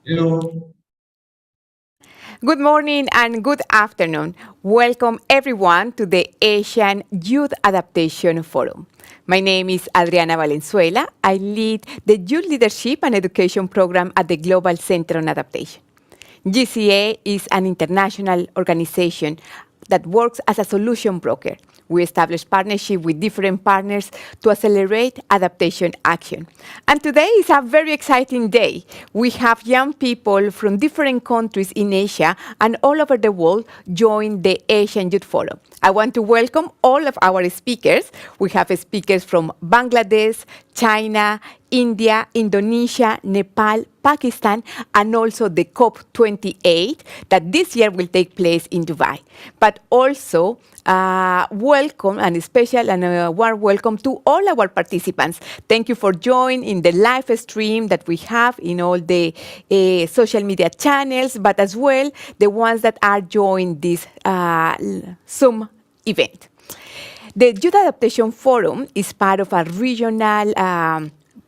Hello. Good morning and good afternoon. Welcome everyone to the Asian Youth Adaptation Forum. My name is Adriana Valenzuela. I lead the Youth Leadership and Education Program at the Global Center on Adaptation. GCA is an international organization that works as a solution broker. We establish partnership with different partners to accelerate adaptation action. And today is a very exciting day. We have young people from different countries in Asia and all over the world join the Asian Youth Forum. I want to welcome all of our speakers. We have speakers from Bangladesh, China, India, Indonesia, Nepal, Pakistan, and also the COP28 that this year will take place in Dubai. But also, welcome and a special and a warm welcome to all our participants. Thank you for joining in the live stream that we have in all the social media channels, but as well the ones that are joining this Zoom event. The Youth Adaptation Forum is part of a regional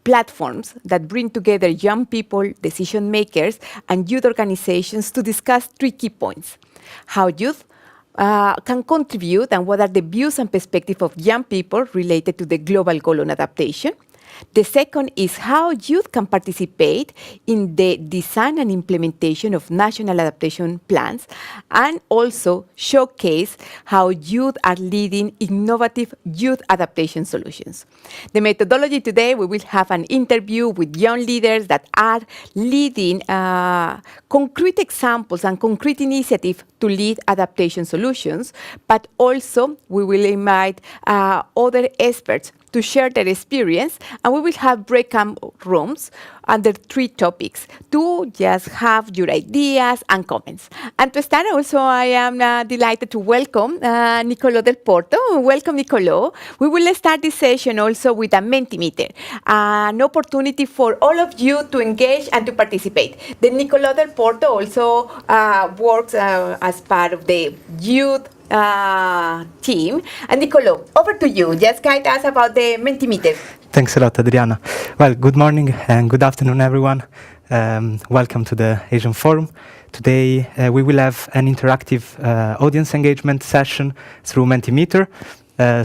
platforms that bring together young people, decision makers, and youth organizations to discuss three key points: how youth can contribute and what are the views and perspectives of young people related to the global goal on adaptation. The second is how youth can participate in the design and implementation of national adaptation plans, and also showcase how youth are leading innovative youth adaptation solutions. The methodology today, we will have an interview with young leaders that are leading concrete examples and concrete initiatives to lead adaptation solutions, but also we will invite other experts to share their experience, and we will have breakout rooms under three topics to just have your ideas and comments. And to start, also, I am delighted to welcome Nicolo Del Porto. Welcome, Nicolo. We will start this session also with a Mentimeter, an opportunity for all of you to engage and to participate. The Nicolo Del Porto also works as part of the youth team. And Nicolo, over to you. Just guide us about the Mentimeter. Thanks a lot, Adriana. Well, good morning and good afternoon, everyone. Welcome to the Asian Forum. Today, we will have an interactive audience engagement session through Mentimeter.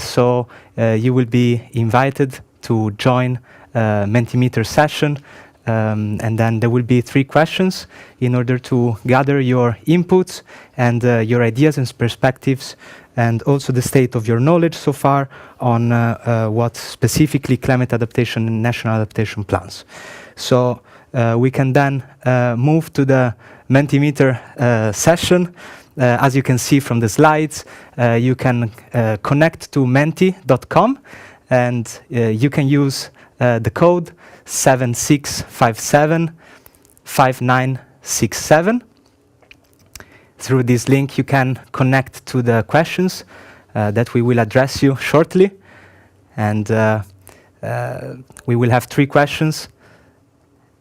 So you will be invited to join Mentimeter session. And then there will be three questions in order to gather your inputs and your ideas and perspectives, and also the state of your knowledge so far on what specifically climate adaptation and national adaptation plans. So we can then move to the Mentimeter session. As you can see from the slides, you can connect to menti.com, and you can use the code 76575967. Through this link, you can connect to the questions that we will address you shortly. And we will have three questions.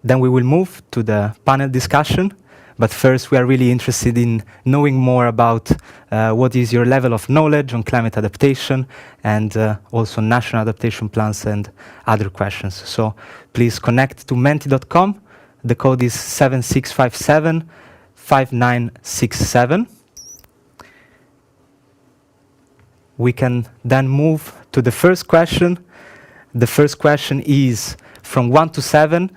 Then we will move to the panel discussion. But first, we are really interested in knowing more about what is your level of knowledge on climate adaptation and also national adaptation plans and other questions. So please connect to menti.com. The code is 76575967. We can then move to the first question. The first question is from 1 to 7.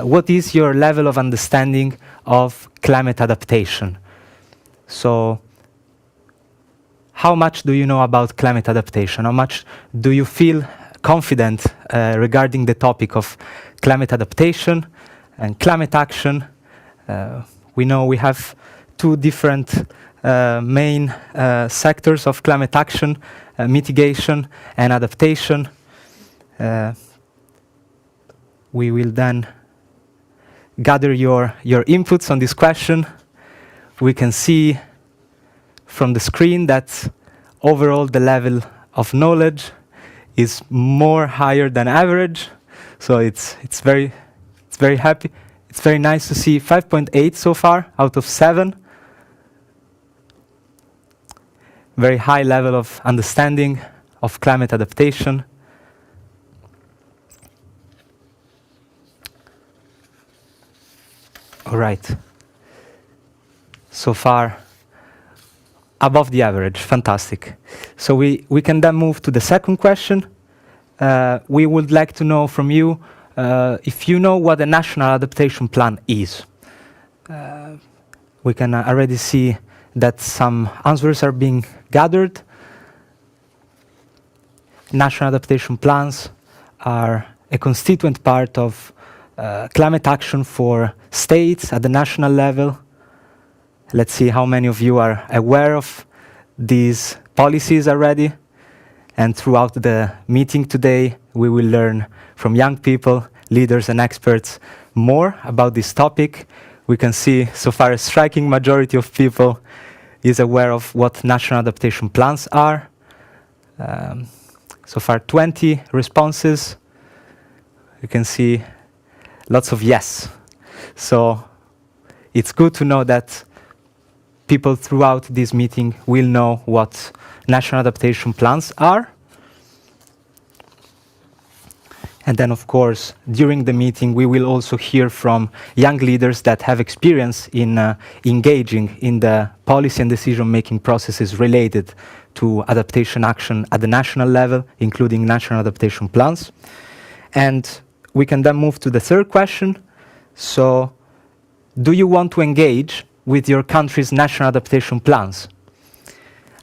What is your level of understanding of climate adaptation? So, how much do you know about climate adaptation? How much do you feel confident regarding the topic of climate adaptation and climate action? We know we have two different main sectors of climate action, mitigation and adaptation. We will then gather your inputs on this question. We can see from the screen that overall the level of knowledge is more higher than average. So it's very happy. It's very nice to see 5.8 so far out of 7. Very high level of understanding of climate adaptation. All right. So far, above the average. Fantastic. So we can then move to the second question. We would like to know from you if you know what a national adaptation plan is. We can already see that some answers are being gathered. National adaptation plans are a constituent part of climate action for states at the national level. Let's see how many of you are aware of these policies already. And throughout the meeting today, we will learn from young people, leaders and experts more about this topic. We can see so far a striking majority of people is aware of what national adaptation plans are. So far 20 responses. You can see lots of yes. So it's good to know that people throughout this meeting will know what national adaptation plans are. And then, of course, during the meeting, we will also hear from young leaders that have experience in engaging in the policy and decision-making processes related to adaptation action at the national level, including national adaptation plans. And we can then move to the third question. So, do you want to engage with your country's national adaptation plans?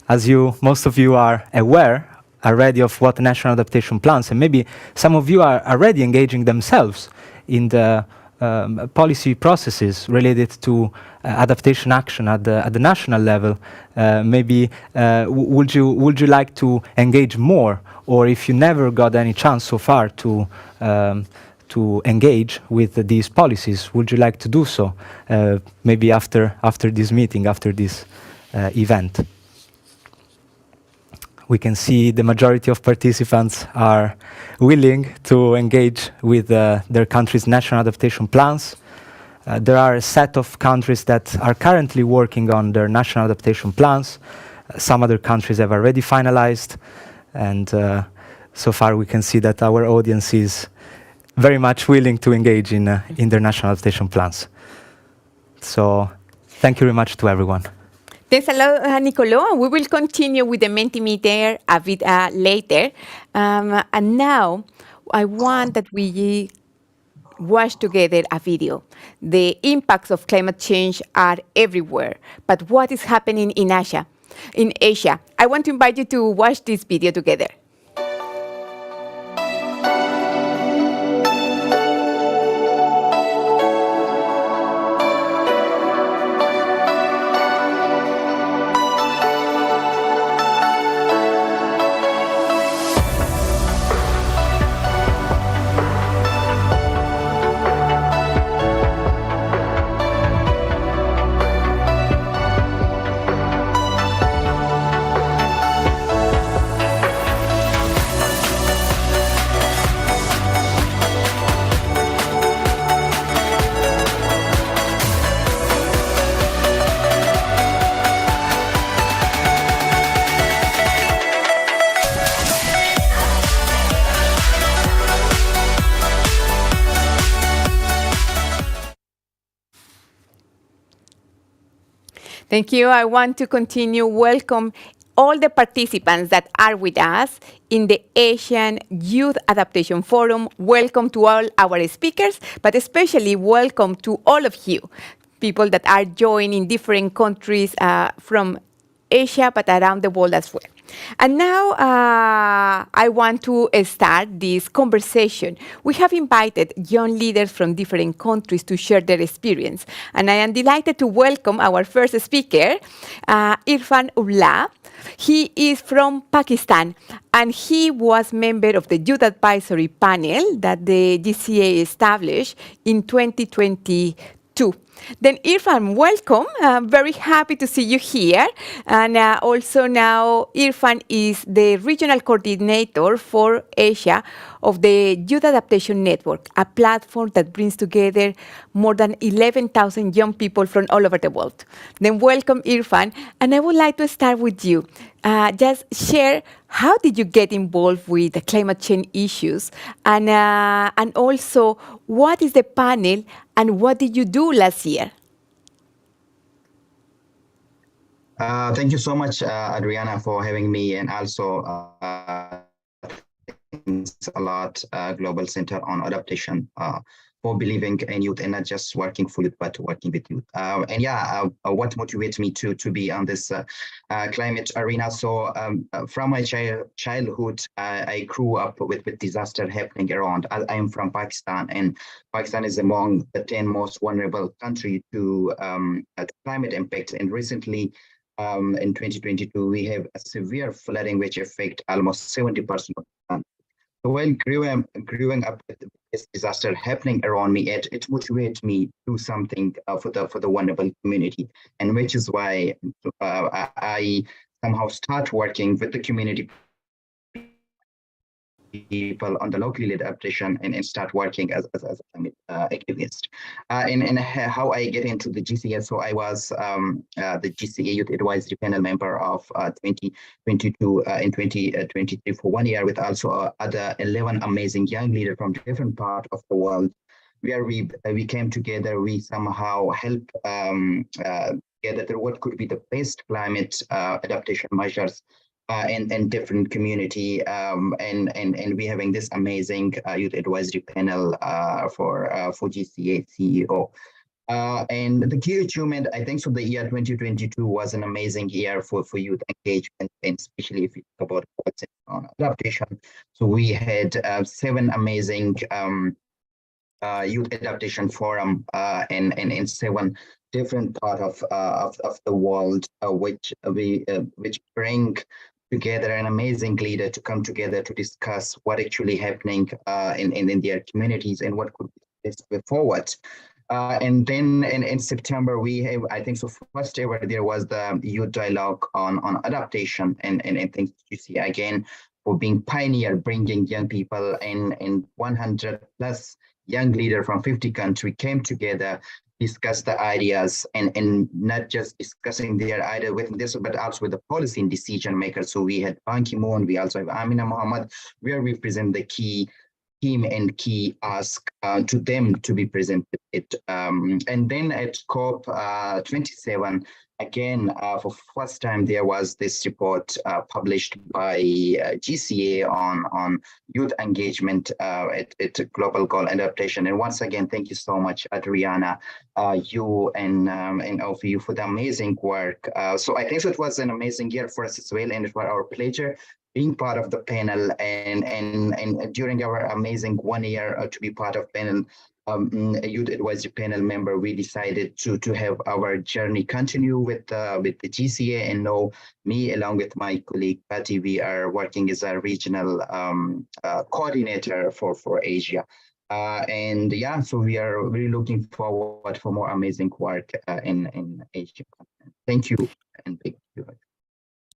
As most of you are aware already of what national adaptation plans, and maybe some of you are already engaging themselves in the policy processes related to adaptation action at the national level. Would you like to engage more, or if you never got any chance so far to engage with these policies, would you like to do so? Maybe after this meeting, after this event. We can see the majority of participants are willing to engage with their country's national adaptation plans. There are a set of countries that are currently working on their national adaptation plans. Some other countries have already finalized, and so far we can see that our audience is very much willing to engage in their national adaptation plans. So thank you very much to everyone. Thanks a lot, Niccolò. We will continue with the Mentimeter a bit later. And now I want that we watch together a video. The impacts of climate change are everywhere, but what is happening in Asia? I want to invite you to watch this video together. Thank you. I want to continue welcome all the participants that are with us in the Asian Youth Adaptation Forum. Welcome to all our speakers, but especially welcome to all of you, people that are joining different countries from Asia, but around the world as well. And now I want to start this conversation. We have invited young leaders from different countries to share their experience. And I am delighted to welcome our first speaker, Irfan Ullah. He is from Pakistan, and he was member of the Youth Advisory Panel that the GCA established in 2022. Then Irfan, welcome. I'm very happy to see you here. And also now Irfan is the regional coordinator for Asia of the Youth Adaptation Network, a platform that brings together more than 11,000 young people from all over the world. Then welcome Irfan. And I would like to start with you. Just share How did you get involved with the climate change issues? And also, what is the panel and what did you do last year? Thank you so much, Adriana, for having me, and also thanks a lot, Global Center on Adaptation, for believing in youth and not just working for youth, but working with youth. What motivates me to be on this climate arena? So from my childhood, I grew up with disaster happening around. I am from Pakistan, and Pakistan is among the 10 most vulnerable countries to climate impact. And recently, in 2022, we have a severe flooding which affect almost 70% of the country. So while growing up with this disaster happening around me, it motivates me to do something for the vulnerable community, and which is why I somehow start working with the community people on the locally led adaptation and start working as a climate activist. And how I get into the GCA, so I was the GCA Youth Advisory Panel member of 2022 and 2023 for 1 year, with also other 11 amazing young leaders from different parts of the world, where we came together, we somehow help gather what could be the best climate adaptation measures and different community, and we having this amazing youth advisory panel for GCA CEO. And the key achievement, I think, so the year 2022 was an amazing year for youth engagement, and especially if you talk about on adaptation. So we had 7 amazing youth adaptation forum in 7 different part of the world, which bring together an amazing leader to come together to discuss what actually happening in their communities and what could be this way forward. And then in September, we have, I think, so first ever there was the youth dialogue on adaptation, and thanks to see again for being pioneer, bringing young people and 100 plus young leader from 50 countries came together, discuss the ideas, and not just discussing their idea with this, but also with the policy and decision makers. So we had Ban Ki-moon, we also have Amina Mohammed, where we present the key theme and key ask to them to be presented. And then at COP 27, again, for first time, there was this report published by GCA on youth engagement at Global Goal Adaptation. And once again, thank you so much, Adriana, you and all of you for the amazing work. So I think so it was an amazing year for us as well, and it was our pleasure being part of the panel, and during our amazing 1 year to be part of panel, a youth advisory panel member, we decided to have our journey continue with the GCA, and now me along with my colleague Patty, we are working as a regional coordinator for Asia. And yeah, so we are really looking forward for more amazing work in Asia. Thank you, and big thank you.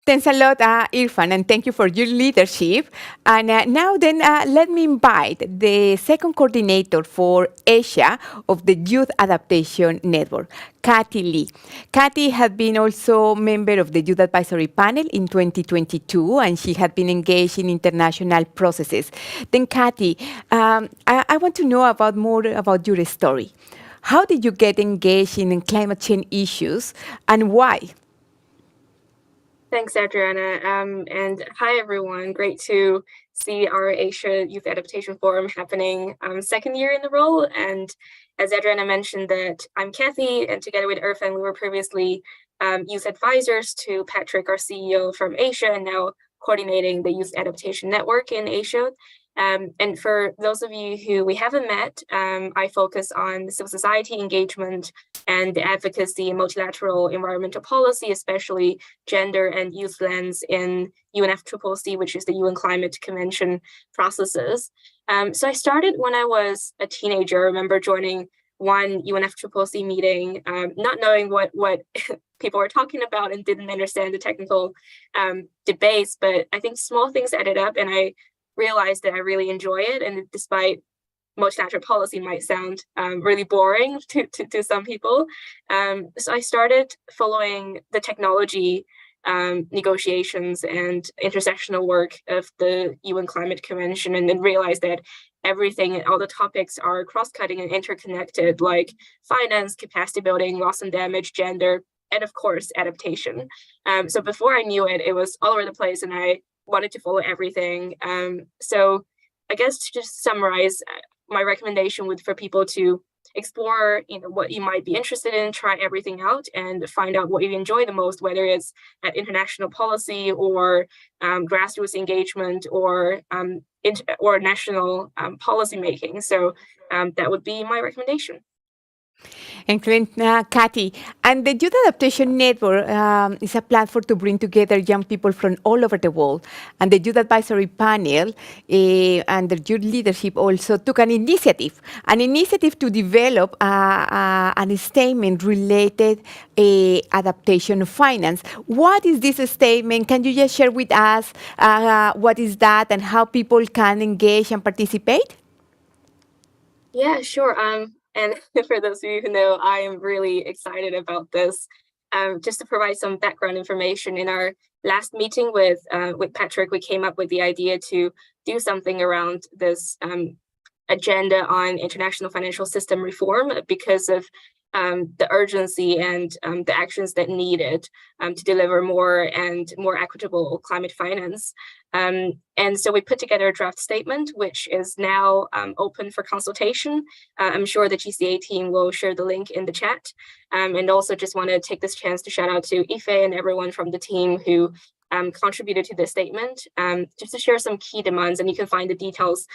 Thanks a lot, Irfan, and thank you for your leadership. And now then, let me invite the second coordinator for Asia of the Youth Adaptation Network, Kathy Lee. Kathy had been also member of the Youth Advisory Panel in 2022, and she had been engaged in international processes. Then, Kathy, I want to know more about your story. How did you get engaged in climate change issues, and why? Thanks, Adriana. And hi, everyone. Great to see our Asia Youth Adaptation Forum happening second year in the role. And as Adriana mentioned, that I'm Kathy, and together with Irfan, we were previously youth advisors to Patrick, our CEO from Asia, and now coordinating the Youth Adaptation Network in Asia. And for those of you who we haven't met, I focus on civil society engagement and advocacy in multilateral environmental policy, especially gender and youth lens in UNFCCC, which is the UN Climate Convention processes. So I started when I was a teenager. I remember joining one UNFCCC meeting, not knowing what people were talking about and didn't understand the technical debates, but I think small things added up, and I realized that I really enjoy it. And despite multilateral policy might sound really boring to some people, so I started following the technology negotiations and intersectional work of the UN Climate Convention, and then realized that everything and all the topics are cross-cutting and interconnected, like finance, capacity building, loss and damage, gender, and of course, adaptation. So before I knew it, it was all over the place and I wanted to follow everything. So I guess to just summarize, my recommendation would for people to explore, what you might be interested in, try everything out and find out what you enjoy the most, whether it's at international policy or grassroots engagement or national policy making. So that would be my recommendation. Excellent, Kathy. And the Youth Adaptation Network is a platform to bring together young people from all over the world. And the Youth Advisory Panel, under your leadership, also took an initiative to develop a statement related adaptation finance. What is this statement? Can you just share with us what is that and how people can engage and participate? Yeah, sure. And for those of you who know, I am really excited about this. Just to provide some background information, in our last meeting with Patrick, we came up with the idea to do something around this agenda on international financial system reform because of the urgency and the actions that needed to deliver more and more equitable climate finance. And so we put together a draft statement, which is now open for consultation. I'm sure the GCA team will share the link in the chat. And also just want to take this chance to shout out to Ife and everyone from the team who contributed to this statement, just to share some key demands, and you can find the details,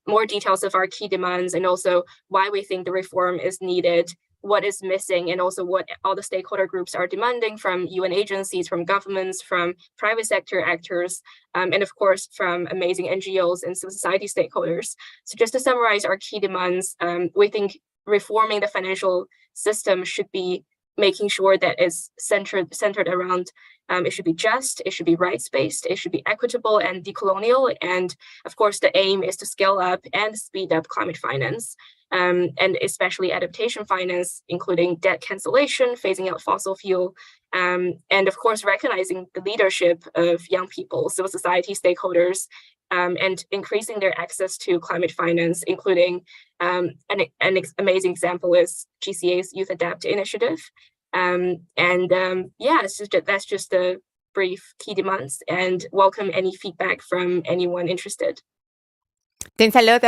more details of our key demands, and also why we think the reform is needed, what is missing, and also what all the stakeholder groups are demanding from UN agencies, from governments, from private sector actors, and of course from amazing NGOs and civil society stakeholders. So just to summarize our key demands, we think reforming the financial system should be making sure that it's centered around, it should be just, it should be rights-based, it should be equitable and decolonial, and of course the aim is to scale up and speed up climate finance, and especially adaptation finance, including debt cancellation, phasing out fossil fuel, and of course recognizing the leadership of young people, civil society stakeholders, and increasing their access to climate finance, including an amazing example is GCA's Youth Adapt initiative. Yeah, that's just a brief key demands, and welcome any feedback from anyone interested. Thanks a lot,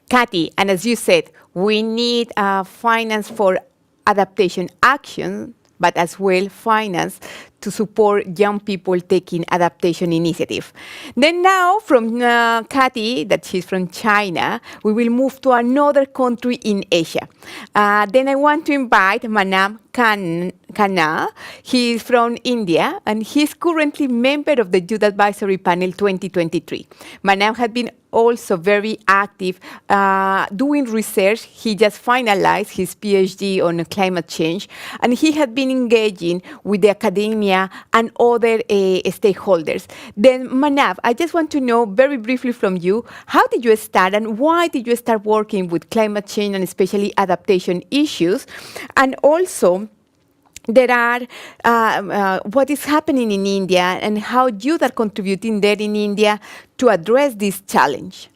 Kathy. And as you said, we need finance for adaptation action, but as well finance to support young people taking adaptation initiative. Then now from Kathy, that she's from China, we will move to another country in Asia. Then I want to invite Manav Khanna. He is from India, and he's currently member of the Youth Advisory Panel 2023. Manav had been also very active doing research. He just finalized his PhD on climate change, and he had been engaging with the academia and other stakeholders. Then Manav, I just want to know very briefly from you, how did you start and why did you start working with climate change and especially adaptation issues? And also, there are what is happening in India and how youth are contributing there in India to address this challenge.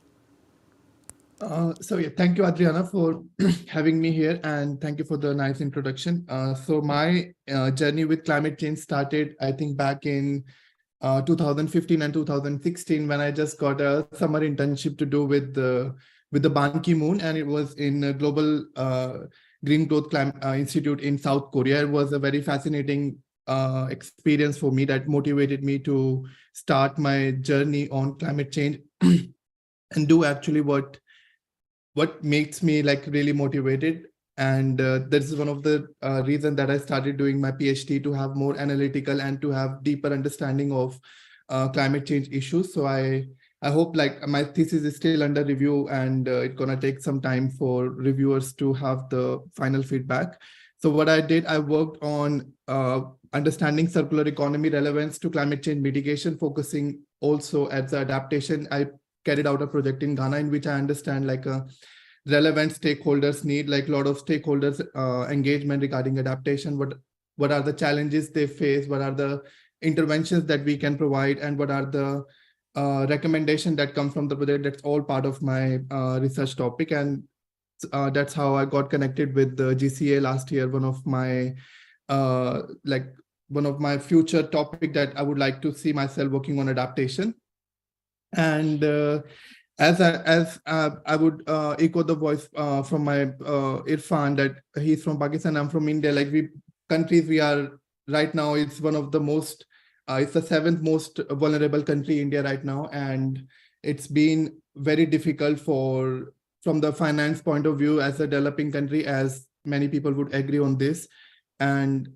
Thank you, Adriana, for having me here, and thank you for the nice introduction. So my journey with climate change started, I think, back in 2015 and 2016, when I just got a summer internship to do with the Ban Ki-moon, and it was in a Global Green Growth Institute in South Korea. It was a very fascinating experience for me that motivated me to start my journey on climate change and do actually what makes me like really motivated. And this is one of the reasons that I started doing my PhD, to have more analytical and to have deeper understanding of climate change issues. So I hope, like, my thesis is still under review, and it's gonna take some time for reviewers to have the final feedback. So what I did, I worked on understanding circular economy relevance to climate change mitigation, focusing also at the adaptation. I carried out a project in Ghana in which I understand like relevant stakeholders need, like a lot of stakeholders engagement regarding adaptation. what are the challenges they face, what are the interventions that we can provide, and what are the recommendations that come from the project. That's all part of my research topic, and that's how I got connected with the GCA last year. One of my future topic that I would like to see myself working on adaptation. And as I would echo the voice from my Irfan, that he's from Pakistan, I'm from India. Like we are right now, it's one of the most, it's the 7th most vulnerable country, India, right now, and it's been very difficult from the finance point of view as a developing country, as many people would agree on this. And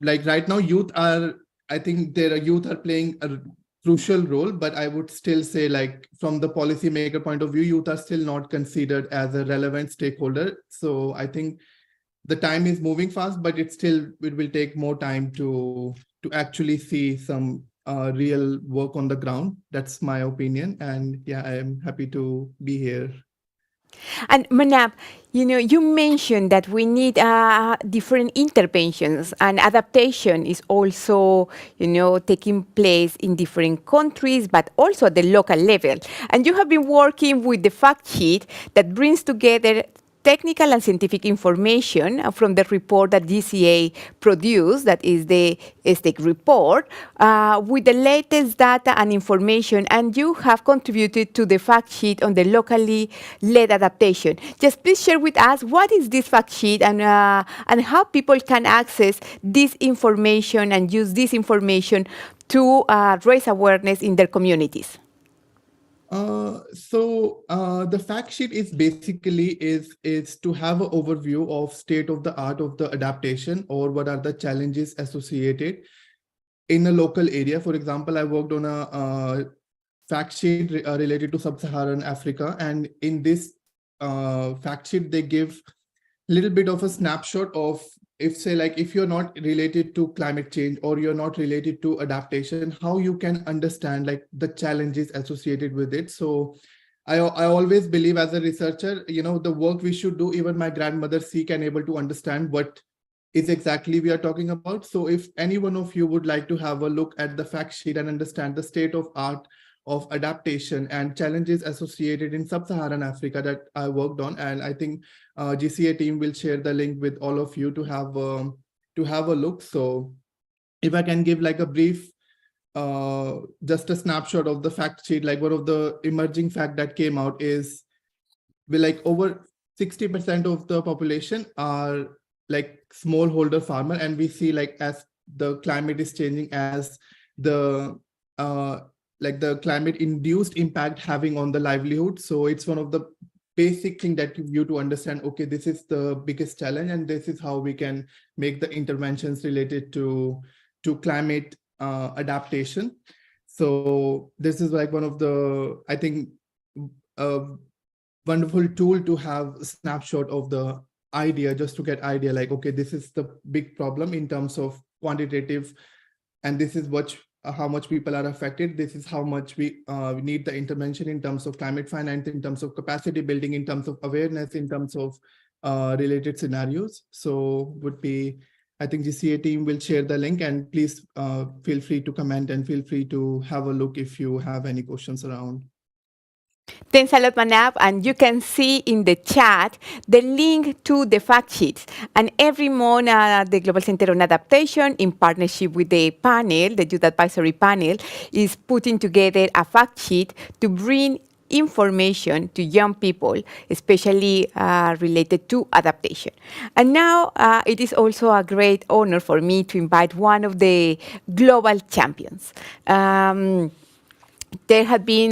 like right now, I think youth are playing a crucial role, but I would still say, like, from the policymaker point of view, youth are still not considered as a relevant stakeholder. So I think the time is moving fast, but it will take more time to actually see some real work on the ground. That's my opinion. And yeah, I am happy to be here. And Manab, you mentioned that we need different interventions, and adaptation is also, taking place in different countries, but also at the local level. And you have been working with the fact sheet that brings together technical and scientific information from the report that GCA produced, that is the STEC report, with the latest data and information, and you have contributed to the fact sheet on the locally led adaptation. Just please share with us what is this fact sheet and how people can access this information and use this information to raise awareness in their communities. The fact sheet is basically is to have an overview of state of the art of the adaptation, or what are the challenges associated in a local area. For example, I worked on a fact sheet related to sub-Saharan Africa, and in this fact sheet they give a little bit of a snapshot of, if you're not related to climate change or you're not related to adaptation, how you can understand like the challenges associated with it. So I always believe, as a researcher, the work we should do, even my grandmother can able to understand what is exactly we are talking about. So if any one of you would like to have a look at the fact sheet and understand the state of art of adaptation and challenges associated in sub-Saharan Africa that I worked on, and I think GCA team will share the link with all of you to have a look. So if I can give like a brief, just a snapshot of the fact sheet, like one of the emerging fact that came out is, like over 60% of the population are like smallholder farmer, and we see, like, as the climate is changing, as the the climate induced impact having on the livelihood. So it's one of the basic thing that you to understand, okay, this is the biggest challenge, and this is how we can make the interventions related to climate adaptation. So this is like one of the, I think, wonderful tool to have a snapshot of the idea, just to get idea, like, okay, this is the big problem in terms of quantitative, and this is how much people are affected. This is how much we need the intervention in terms of climate finance, in terms of capacity building, in terms of awareness, in terms of related scenarios. So I think GCA team will share the link, and please feel free to comment and feel free to have a look if you have any questions around. Thanks a lot, Manab. And you can see in the chat the link to the fact sheets. And every month, the Global Center on Adaptation, in partnership with the panel, the Youth Advisory Panel, is putting together a fact sheet to bring information to young people, especially related to adaptation. And now it is also a great honor for me to invite one of the global champions. There have been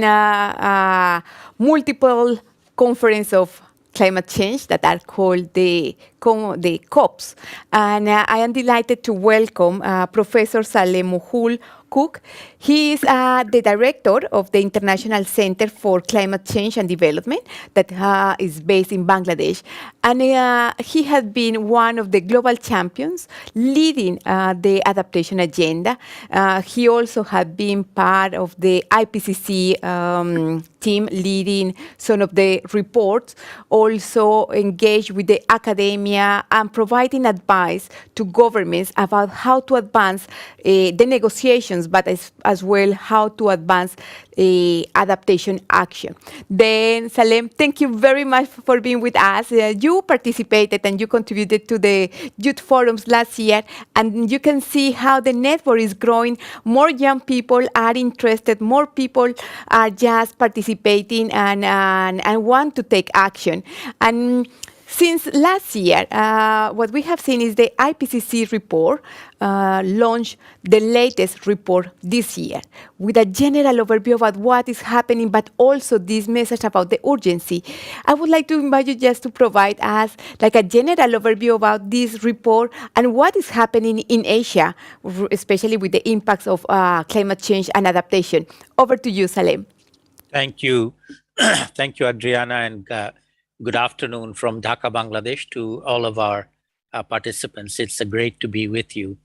multiple conferences of climate change that are called the COPs. And I am delighted to welcome Professor Saleh Mohul Cook. He is the director of the International Center for Climate Change and Development that is based in Bangladesh. And he has been one of the global champions leading the adaptation agenda. He also has been part of the IPCC team leading some of the reports, also engaged with the academia academia and providing advice to governments about how to advance the negotiations, but as well how to advance adaptation action. Then, Salem, thank you very much for being with us. You participated and you contributed to the youth forums last year, and you can see how the network is growing. More young people are interested, more people are just participating and want to take action. And since last year, what we have seen is the IPCC report launched the latest report this year with a general overview about what is happening, but also this message about the urgency. I would like to invite you just to provide us like a general overview about this report and what is happening in Asia, especially with the impacts of climate change and adaptation. Over to you, Salem. Thank you. Thank you, Adriana, and good afternoon from Dhaka, Bangladesh, to all of our participants. It's great to be with you.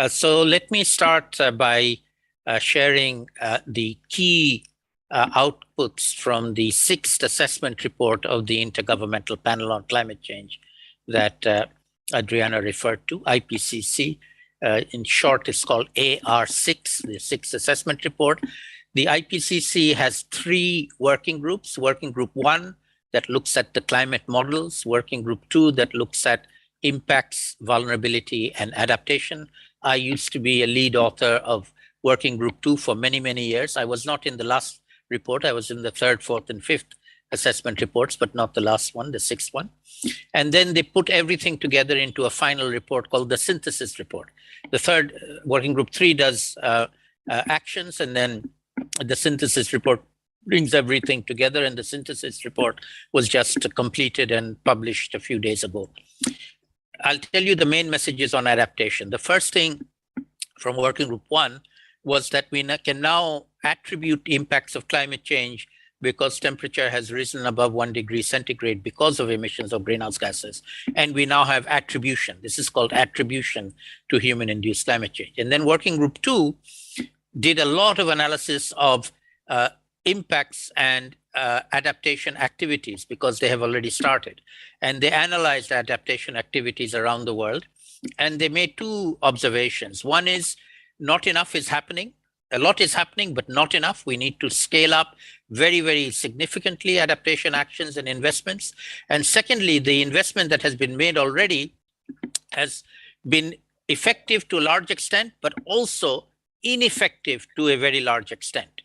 So let me start by sharing the key outputs from the 6th assessment report of the Intergovernmental Panel on Climate Change that Adriana referred to, IPCC. In short, it's called AR6, the 6th assessment report. The IPCC has 3 working groups. Working Group 1 that looks at the climate models, Working Group 2 that looks at impacts, vulnerability, and adaptation. I used to be a lead author of Working Group 2 for many, many years. I was not in the last report. I was in the 3rd, 4th, and 5th assessment reports, but not the last one, the 6th one. And then they put everything together into a final report called the synthesis report. The 3rd, Working Group 3 does actions, and then the synthesis report brings everything together, and the synthesis report was just completed and published a few days ago. I'll tell you the main messages on adaptation. The first thing from Working Group 1 was that we can now attribute impacts of climate change because temperature has risen above 1 degree centigrade because of emissions of greenhouse gases. And we now have attribution. This is called attribution to human-induced climate change. And then Working Group 2 did a lot of analysis of impacts and adaptation activities because they have already started. And they analyzed adaptation activities around the world. And they made 2 observations. One is not enough is happening. A lot is happening, but not enough. We need to scale up very, very significantly adaptation actions and investments. And secondly, the investment that has been made already has been effective to a large extent, but also ineffective to a very large extent.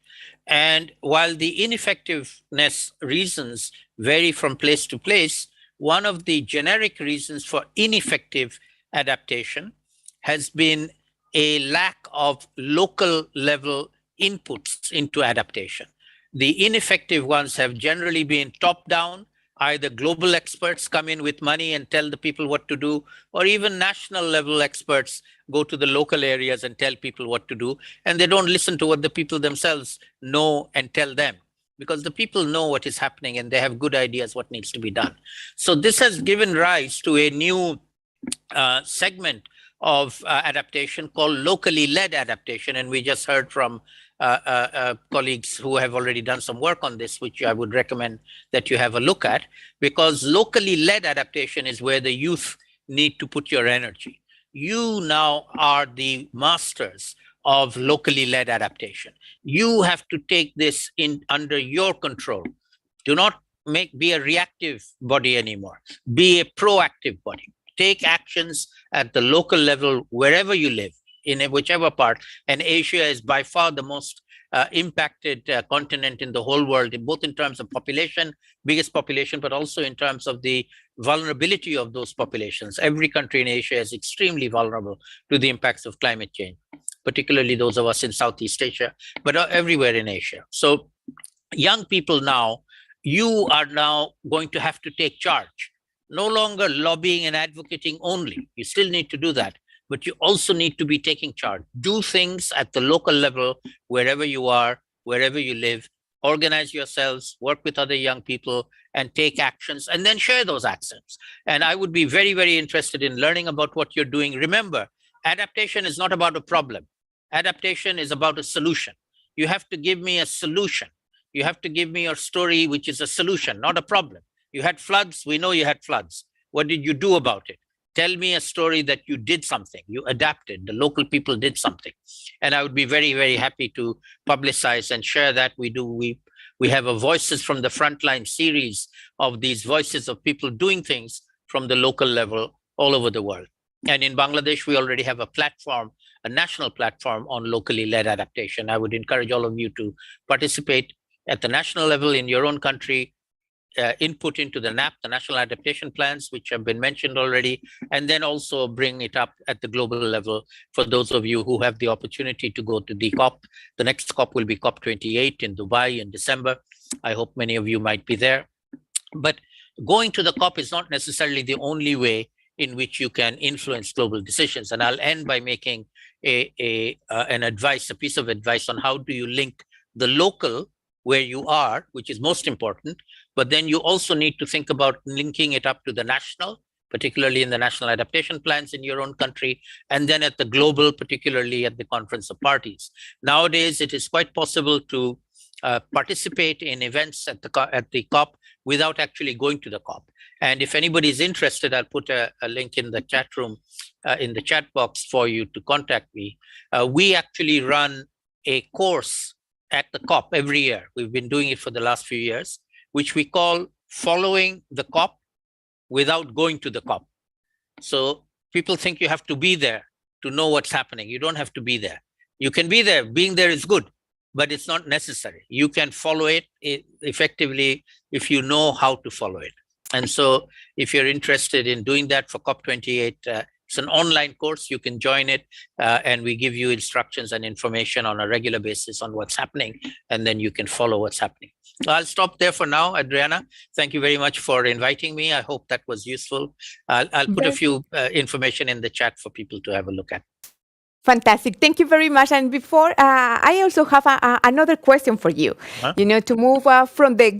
And while the ineffectiveness reasons vary from place to place, one of the generic reasons for ineffective adaptation has been a lack of local level inputs into adaptation. The ineffective ones have generally been top down. Either global experts come in with money and tell the people what to do, or even national level experts go to the local areas and tell people what to do. And they don't listen to what the people themselves know and tell them, because the people know what is happening and they have good ideas what needs to be done. So this has given rise to a new segment of adaptation called locally led adaptation. And we just heard from colleagues who have already done some work on this, which I would recommend that you have a look at, because locally led adaptation is where the youth need to put your energy. You now are the masters of locally led adaptation. You have to take this in under your control. Do not be a reactive body anymore. Be a proactive body. Take actions at the local level wherever you live, in whichever part. And Asia is by far the most impacted continent in the whole world, both in terms of population, biggest population, but also in terms of the vulnerability of those populations. Every country in Asia is extremely vulnerable to the impacts of climate change, particularly those of us in Southeast Asia, but everywhere in Asia. So young people now, you are now going to have to take charge. No longer lobbying and advocating only. You still need to do that, but you also need to be taking charge. Do things at the local level, wherever you are, wherever you live. Organize yourselves, work with other young people, and take actions, and then share those actions. And I would be very, very interested in learning about what you're doing. Remember, adaptation is not about a problem. Adaptation is about a solution. You have to give me a solution. You have to give me your story, which is a solution, not a problem. You had floods, we know you had floods. What did you do about it? Tell me a story that you did something, you adapted, the local people did something. And I would be very, very happy to publicize and share that. We have a Voices from the Frontline series of these voices of people doing things from the local level all over the world. And in Bangladesh, we already have a platform, a national platform on locally led adaptation. I would encourage all of you to participate at the national level in your own country, input into the NAP, the National Adaptation Plans, which have been mentioned already, and then also bring it up at the global level for those of you who have the opportunity to go to the COP. The next COP will be COP28 in Dubai in December. I hope many of you might be there. But going to the COP is not necessarily the only way in which you can influence global decisions. And I'll end by making a piece of advice on how do you link the local where you are, which is most important, but then you also need to think about linking it up to the national, particularly in the national adaptation plans in your own country, and then at the global, particularly at the Conference of Parties. Nowadays, it is quite possible to participate in events at the COP without actually going to the COP. And if anybody is interested, I'll put a link in the chat room, in the chat box for you to contact me. We actually run a course at the COP every year. We've been doing it for the last few years, which we call Following the COP Without Going to the COP. So people think you have to be there to know what's happening. You don't have to be there. You can be there. Being there is good, but it's not necessary. You can follow it effectively if you know how to follow it. And so if you're interested in doing that for COP28, it's an online course. You can join it, and we give you instructions and information on a regular basis on what's happening, and then you can follow what's happening. So I'll stop there for now, Adriana. Thank you very much for inviting me. I hope that was useful. I'll put a few information in the chat for people to have a look at. Fantastic. Thank you very much. And before, I also have another question for you. You know, to move from the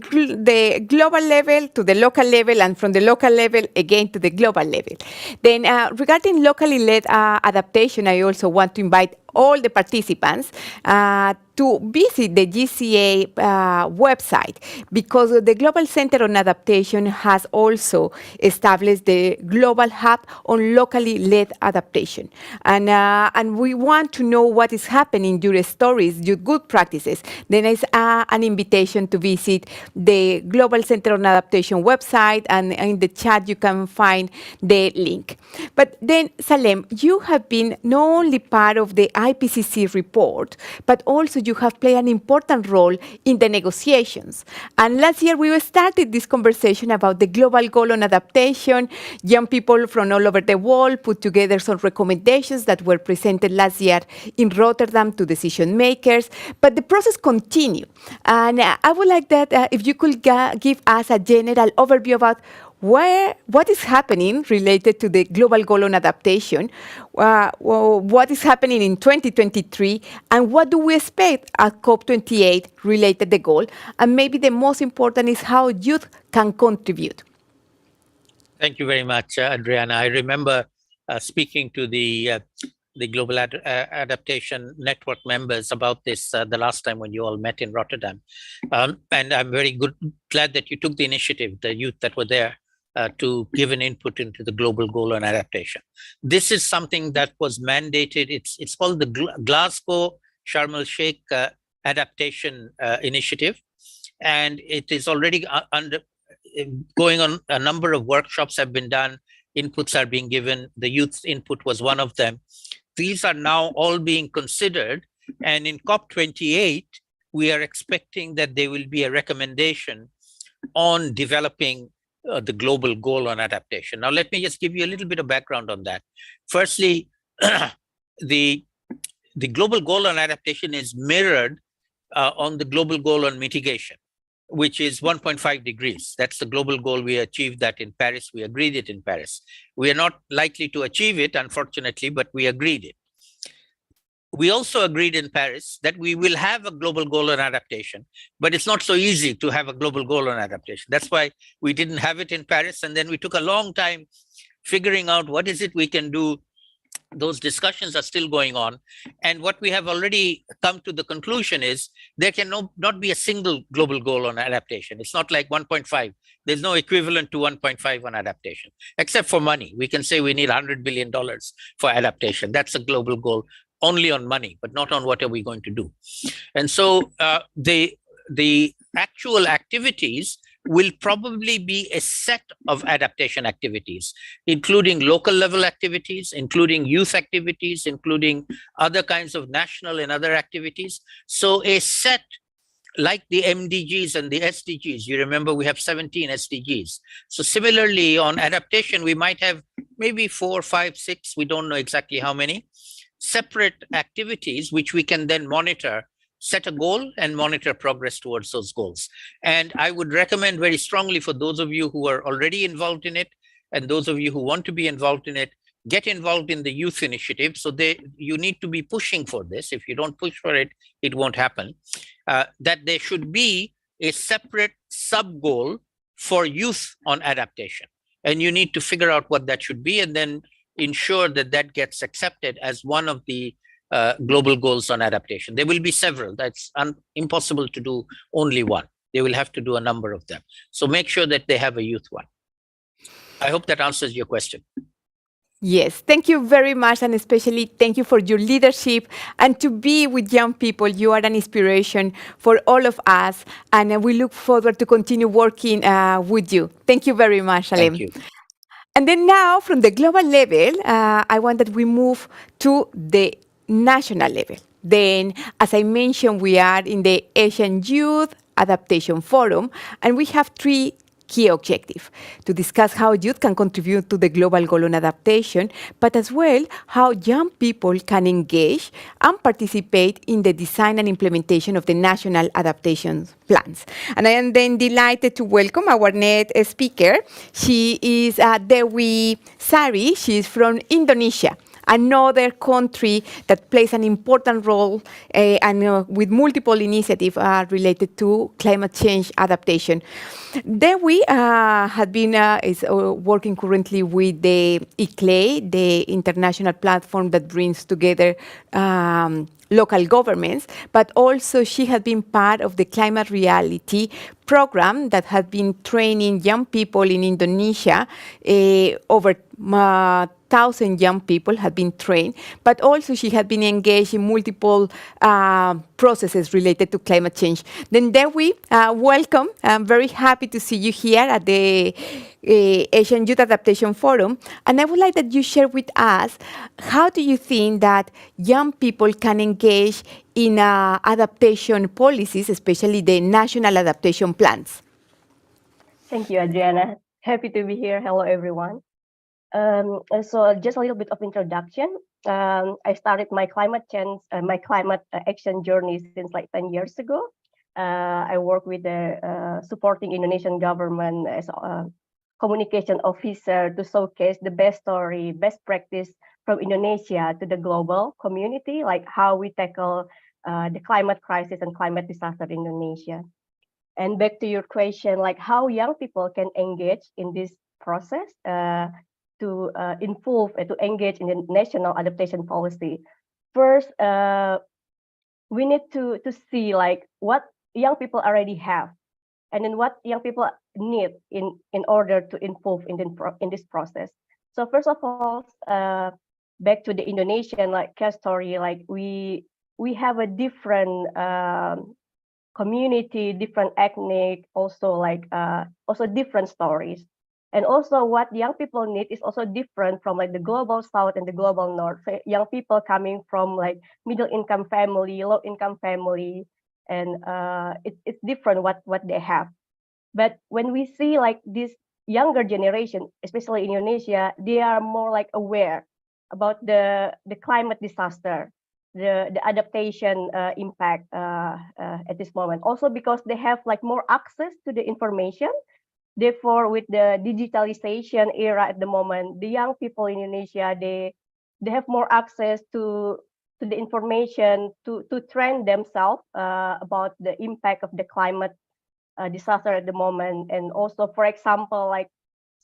global level to the local level, and from the local level again to the global level. Then regarding locally led adaptation, I also want to invite all the participants to visit the GCA website, because the Global Center on Adaptation has also established the Global Hub on locally led adaptation. And we want to know what is happening, your stories, your good practices. Then it's an invitation to visit the Global Center on Adaptation website, and in the chat you can find the link. But then, Salem, you have been not only part of the IPCC report, but also you have played an important role in the negotiations. And last year we started this conversation about the global goal on adaptation. Young people from all over the world put together some recommendations that were presented last year in Rotterdam to decision makers, but the process continues. And I would like that if you could give us a general overview about what is happening related to the global goal on adaptation, what is happening in 2023, and what do we expect at COP28 related to the goal, and maybe the most important is how youth can contribute. Thank you very much, Adriana. I remember speaking to the Global Adaptation Network members about this the last time when you all met in Rotterdam. And I'm very glad that you took the initiative, the youth that were there, to give an input into the global goal on adaptation. This is something that was mandated. It's called the Glasgow Sharm el-Sheikh Adaptation Initiative, and it is already going on. A number of workshops have been done. Inputs are being given. The youth input was one of them. These are now all being considered, and in COP28, we are expecting that there will be a recommendation on developing the global goal on adaptation. Now, let me just give you a little bit of background on that. Firstly, the global goal on adaptation is mirrored on the global goal on mitigation, which is 1.5 degrees. That's the global goal. We achieved that in Paris. We agreed it in Paris. We are not likely to achieve it, unfortunately, but we agreed it. We also agreed in Paris that we will have a global goal on adaptation, but it's not so easy to have a global goal on adaptation. That's why we didn't have it in Paris. And then we took a long time figuring out what is it we can do those discussions are still going on. And what we have already come to the conclusion is there can not be a single global goal on adaptation. It's not like 1.5. There's no equivalent to 1.5 on adaptation, except for money. We can say we need $100 billion for adaptation. That's a global goal only on money, but not on what are we going to do. And so the actual activities will probably be a set of adaptation activities, including local level activities, including youth activities, including other kinds of national and other activities. So a set like the MDGs and the SDGs, you remember we have 17 SDGs. So similarly on adaptation, we might have maybe 4, 5, 6, we don't know exactly how many, separate activities which we can then monitor, set a goal and monitor progress towards those goals. And I would recommend very strongly for those of you who are already involved in it and those of you who want to be involved in it, get involved in the youth initiative. So you need to be pushing for this. If you don't push for it, it won't happen. That there should be a separate sub-goal for youth on adaptation. And you need to figure out what that should be and then ensure that that gets accepted as one of the global goals on adaptation. There will be several. That's impossible to do only one. They will have to do a number of them. So make sure that they have a youth one. I hope that answers your question. Yes, thank you very much, and especially thank you for your leadership and to be with young people. You are an inspiration for all of us, and we look forward to continue working with you. Thank you very much, Alem. Thank you. And then now, from the global level, I want that we move to the national level. Then, as I mentioned, we are in the Asian Youth Adaptation Forum, and we have 3 key objectives: to discuss how youth can contribute to the global goal on adaptation, but as well how young people can engage and participate in the design and implementation of the national adaptation plans. And I am then delighted to welcome our next speaker. She is Dewi Sari. She is from Indonesia, another country that plays an important role and with multiple initiatives related to climate change adaptation. Dewi is working currently with the ICLEI, the international platform that brings together local governments, but also she has been part of the Climate Reality program that has been training young people in Indonesia. Over 1,000 young people have been trained, but also she has been engaged in multiple processes related to climate change. Then Dewi, welcome. I'm very happy to see you here at the Asian Youth Adaptation Forum. And I would like that you share with us, how do you think that young people can engage in adaptation policies, especially the national adaptation plans? Thank you, Adriana. Happy to be here. Hello, everyone. So just a little bit of introduction. I started my climate action journey since like 10 years ago. I work with the supporting Indonesian government as a communication officer to showcase the best story, best practice from Indonesia to the global community, like how we tackle the climate crisis and climate disaster in Indonesia. And back to your question, like how young people can engage in this process to involve and to engage in the national adaptation policy. First, we need to see like what young people already have, and then what young people need in order to involve in this process. So first of all, back to the Indonesian like case story, like we have a different community, different ethnic, also like also different stories. And also what young people need is also different from like the global south and the global north. So young people coming from like middle income family, low income family, and it's different what they have. But when we see like this younger generation, especially in Indonesia, they are more like aware about the climate disaster, the adaptation impact at this moment. Also because they have like more access to the information. Therefore, with the digitalization era at the moment, the young people in Indonesia, they have more access to the information to train themselves about the impact of the climate disaster at the moment. And also, for example, like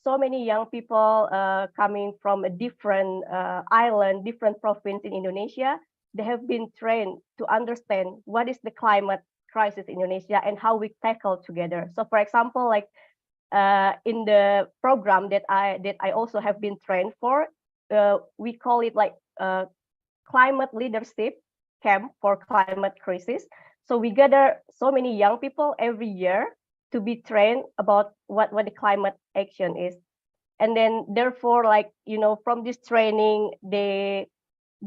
so many young people coming from a different island, different province in Indonesia. They have been trained to understand what is the climate crisis in Indonesia and how we tackle together. So for example, like in the program that I also have been trained for, we call it like climate leadership camp for climate crisis. So we gather so many young people every year to be trained about what the climate action is. And then therefore, like, you know, from this training, they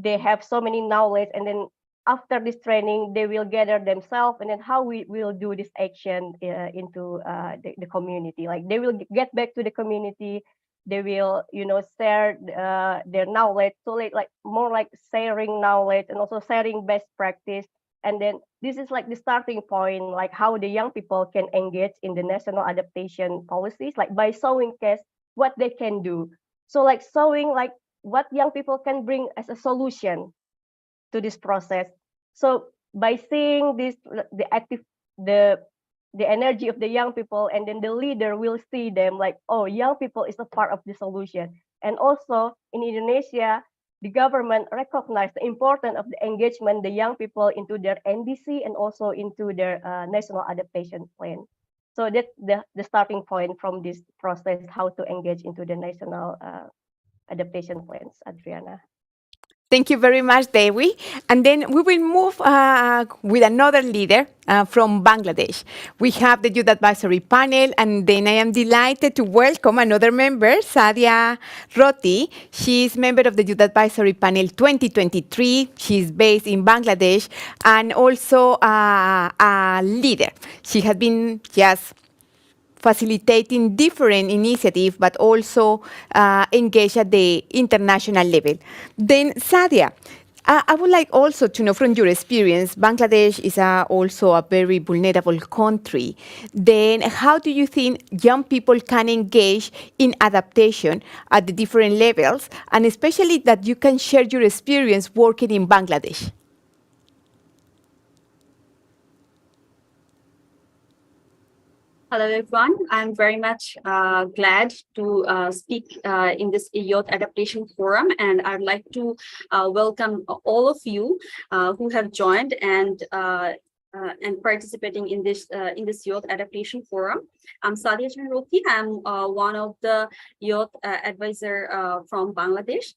have so many knowledge, and then after this training, they will gather themselves, and then how we will do this action into the community. Like they will get back to the community, they will, you know, share their knowledge. So like more like sharing knowledge and also sharing best practice. And then this is like the starting point, like how the young people can engage in the national adaptation policies, like by showing case what they can do. So like showing like what young people can bring as a solution to this process. So by seeing this, the energy of the young people, and then the leader will see them like, oh, young people is a part of the solution. And also in Indonesia, the government recognized the importance of the engagement the young people into their NDC and also into their national adaptation plan. So that's the starting point from this process, how to engage into the national adaptation plans, Adriana. Thank you very much, Dewi. And then we will move with another leader from Bangladesh. We have the Youth Advisory Panel, and then I am delighted to welcome another member, Sadia Roti. She is member of the Youth Advisory Panel 2023. She is based in Bangladesh and also a leader. She has been just facilitating different initiatives, but also engage at the international level. Then, Sadia, I would like also to know from your experience, Bangladesh is also a very vulnerable country. Then how do you think young people can engage in adaptation at the different levels, and especially that you can share your experience working in Bangladesh? Hello, everyone. I'm very much glad to speak in this Youth Adaptation Forum, and I'd like to welcome all of you who have joined and participating in this Youth Adaptation Forum. I'm Sadia Roti. I'm one of the youth advisor from Bangladesh.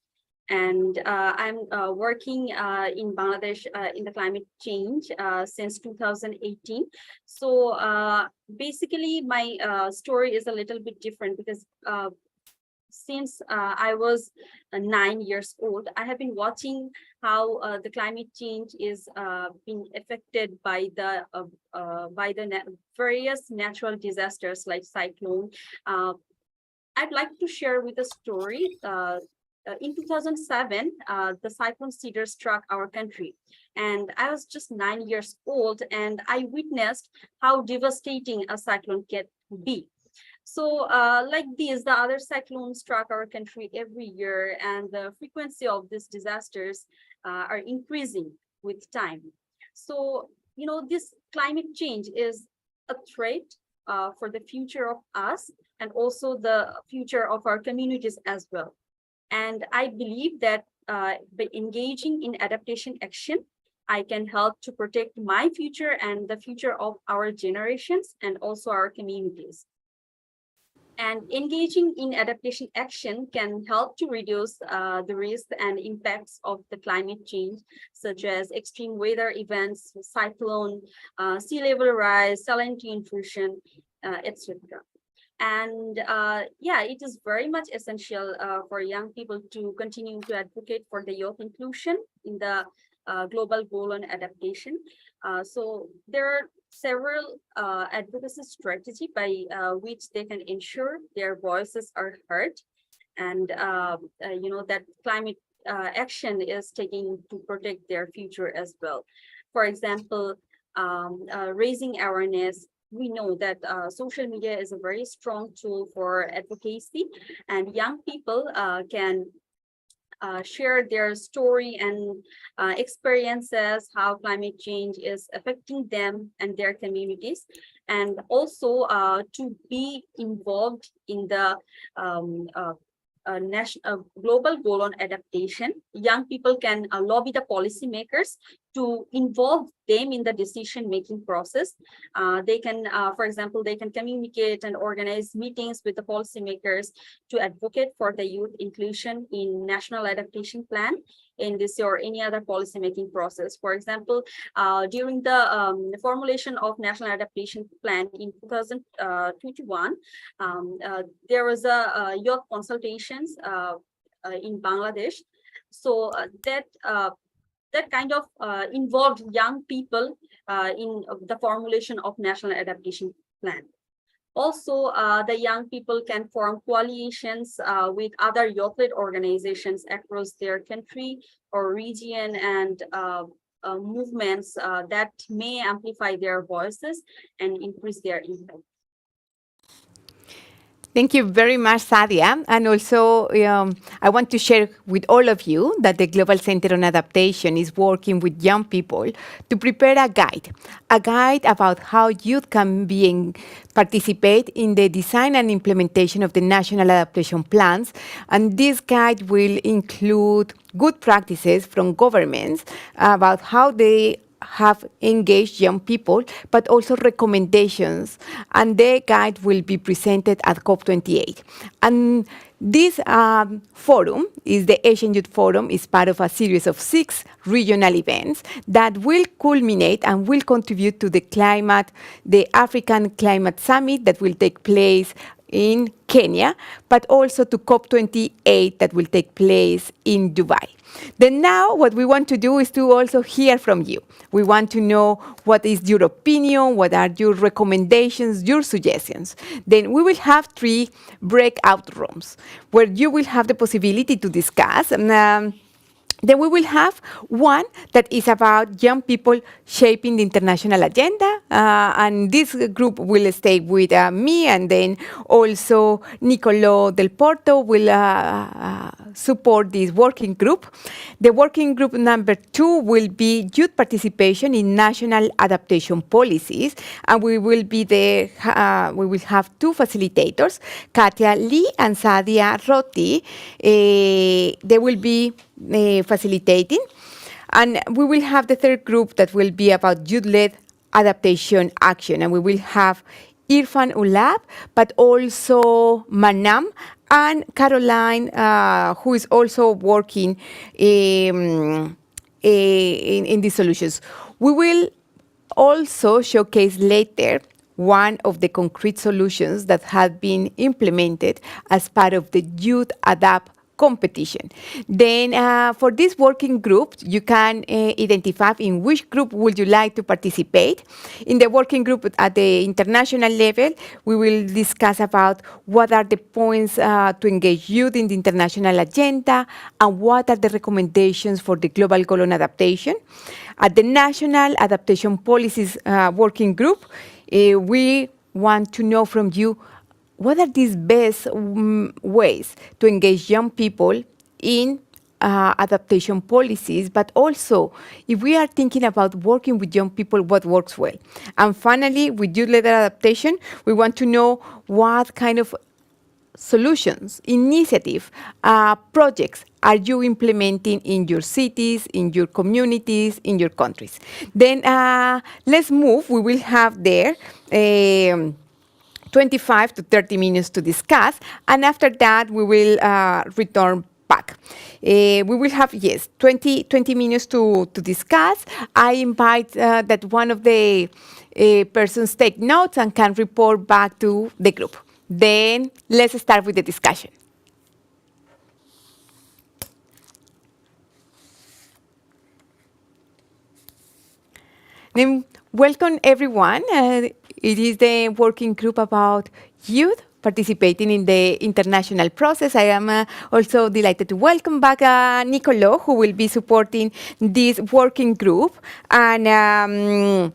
And I'm working in Bangladesh in the climate change since 2018. So basically, my story is a little bit different because since I was 9 years old, I have been watching how the climate change is being affected by the various natural disasters like cyclone. I'd like to share with a story. In 2007, the cyclone Cedar struck our country, and I was just 9 years old, and I witnessed how devastating a cyclone can be. So like these, the other cyclones struck our country every year, and the frequency of these disasters are increasing with time. So, you know, this climate change is a threat for the future of us and also the future of our communities as well. And I believe that by engaging in adaptation action, I can help to protect my future and the future of our generations and also our communities. And engaging in adaptation action can help to reduce the risks and impacts of the climate change, such as extreme weather events, cyclone, sea level rise, salinity intrusion, etc. And yeah, it is very much essential for young people to continue to advocate for the youth inclusion in the global goal on adaptation. So there are several advocacy strategies by which they can ensure their voices are heard, and you know, that climate action is taking to protect their future as well. For example, raising awareness. We know that social media is a very strong tool for advocacy, and young people can share their story and experiences, how climate change is affecting them and their communities, and also to be involved in the global goal on adaptation. Young people can lobby the policymakers to involve them in the decision-making process. They can, for example, they can communicate and organize meetings with the policymakers to advocate for the youth inclusion in national adaptation plan in this or any other policymaking process. For example, during the formulation of national adaptation plan in 2021, there was a youth consultations in Bangladesh. So that kind of involved young people in the formulation of national adaptation plan. Also, the young people can form coalitions with other youth-led organizations across their country or region, and movements that may amplify their voices and increase their impact. Thank you very much, Sadia. And also, I want to share with all of you that the Global Center on Adaptation is working with young people to prepare a guide about how youth can participate in the design and implementation of the national adaptation plans. And this guide will include good practices from governments about how they have engaged young people, but also recommendations. And the guide will be presented at COP28. And this forum is the Asian Youth Forum, is part of a series of 6 regional events that will culminate and will contribute to the African Climate Summit that will take place in Kenya, but also to COP28 that will take place in Dubai. Then now what we want to do is to also hear from you. We want to know what is your opinion, what are your recommendations, your suggestions. Then we will have 3 breakout rooms where you will have the possibility to discuss. Then we will have one that is about young people shaping the international agenda. And this group will stay with me, and then also Nicolo Del Porto will support this working group. The working group number 2 will be youth participation in national adaptation policies. And we will be there, we will have 2 facilitators, Katia Lee and Sadia Roti. They will be facilitating. And we will have the 3rd group that will be about youth-led adaptation action. And we will have Irfan Ulab, but also Manam and Caroline, who is also working in these solutions. We will also showcase later one of the concrete solutions that have been implemented as part of the Youth Adapt competition. Then for this working group, you can identify in which group would you like to participate. In the working group at the international level, we will discuss about what are the points to engage youth in the international agenda and what are the recommendations for the global goal on adaptation. At the national adaptation policies working group, we want to know from you what are these best ways to engage young people in adaptation policies, but also if we are thinking about working with young people, what works well. And finally, with youth-led adaptation, we want to know what kind of solutions, initiative, projects are you implementing in your cities, in your communities, in your countries. Then let's move. We will have there 25 to 30 minutes to discuss, and after that we will return back. We will have, 20 minutes to discuss. I invite that one of the persons take notes and can report back to the group. Then let's start with the discussion. Then welcome everyone. It is the working group about youth participating in the international process. I am also delighted to welcome back Nicolo, who will be supporting this working group. And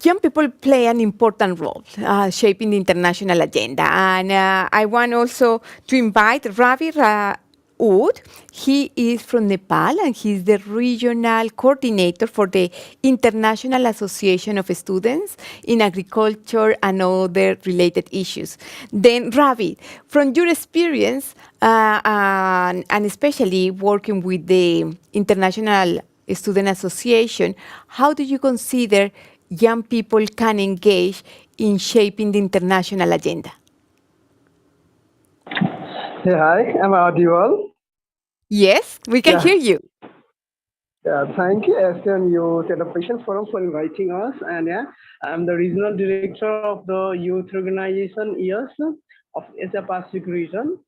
young people play an important role shaping the international agenda. And I want also to invite Ravi Ud. He is from Nepal and he's the regional coordinator for the International Association of Students in Agriculture and other related issues. Then Ravi, from your experience and especially working with the International Student Association, how do you consider young people can engage in shaping the international agenda? Hey, hi, am I audible? Yes, we can hear you. Yeah, thank you, Asian Youth Adaptation Forum, for inviting us. And yeah, I'm the regional director of the youth organization EAS of Asia Pacific region.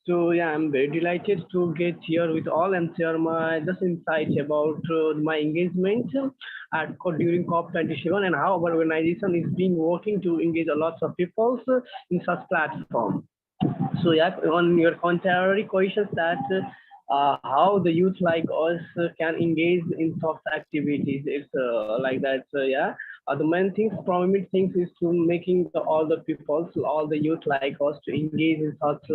So yeah, I'm very delighted to get here with all and share my just insight about my engagement during COP27 and how our organization is been working to engage a lot of people in such platform. So yeah, on your contrary questions that how the youth like us can engage in such activities, it's like that. So yeah, the main things, prominent things is to making all the people, so all the youth like us to engage in such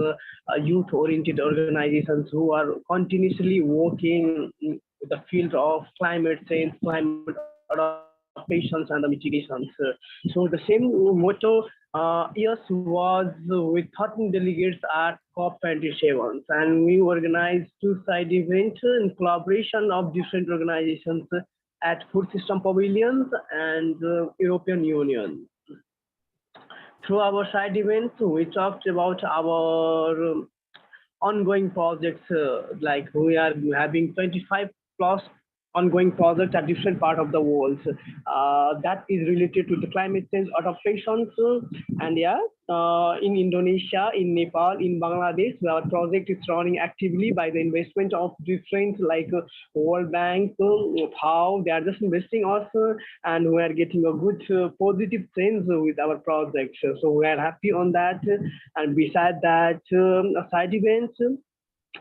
youth-oriented organizations who are continuously working in the field of climate change, climate adaptations, and the mitigations. So the same motto yes, was with 13 delegates at COP27, and we organized two-side events in collaboration of different organizations at Food System Pavilions and European Union. Through our side events, we talked about our ongoing projects, like we are having 25 plus ongoing projects at different part of the world that is related to the climate change adaptations. And yeah, in Indonesia, in Nepal, in Bangladesh, our project is running actively by the investment of different like World Bank, how they are just investing also, and we are getting a good positive change with our project. So we are happy on that. And beside that, side events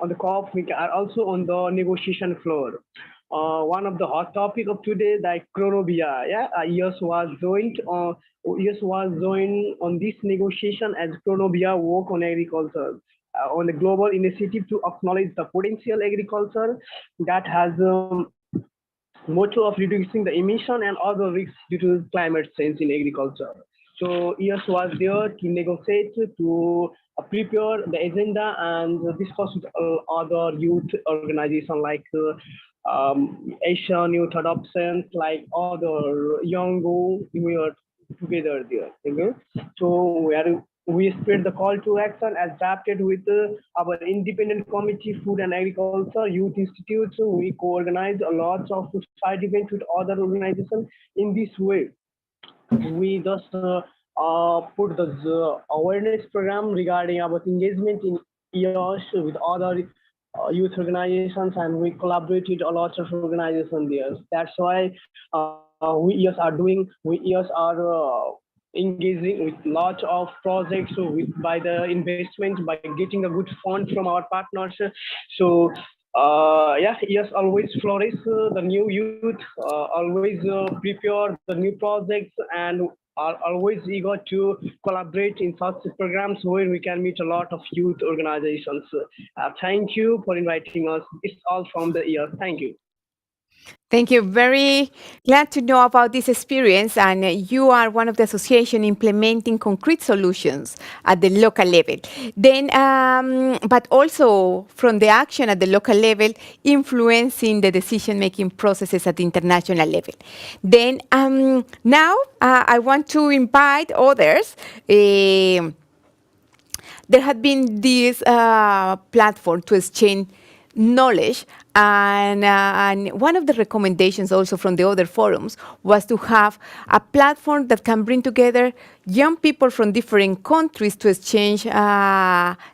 on the COP, we are also on the negotiation floor. One of the hot topic of today, like Chronobia, yeah, US was joined. US was joined on this negotiation as Chronobia work on agriculture, on a global initiative to acknowledge the potential agriculture that has motto of reducing the emission and other risks due to climate change in agriculture. So ES was there to negotiate, to prepare the agenda and discuss with other youth organizations like Asian Youth Adoption, like other young we are together there. Okay? So we spread the call to action as drafted with our independent committee, Food and Agriculture, Youth Institute. So we co-organize a lot of side events with other organizations. In this way, we just put the awareness program regarding our engagement in EOS with other youth organizations, and we collaborated a lot of organizations there. That's why we are engaging with lots of projects with by the investment, by getting a good fund from our partners. So yeah, yes, always flourish the new youth, always prepare the new projects, and are always eager to collaborate in such programs where we can meet a lot of youth organizations. Thank you for inviting us. It's all from the year. Thank you. Thank you. Very glad to know about this experience. And you are one of the association implementing concrete solutions at the local level. Then, but also from the action at the local level, influencing the decision-making processes at the international level. Then, now I want to invite others. There had been this platform to exchange knowledge, and one of the recommendations also from the other forums was to have a platform that can bring together young people from different countries to exchange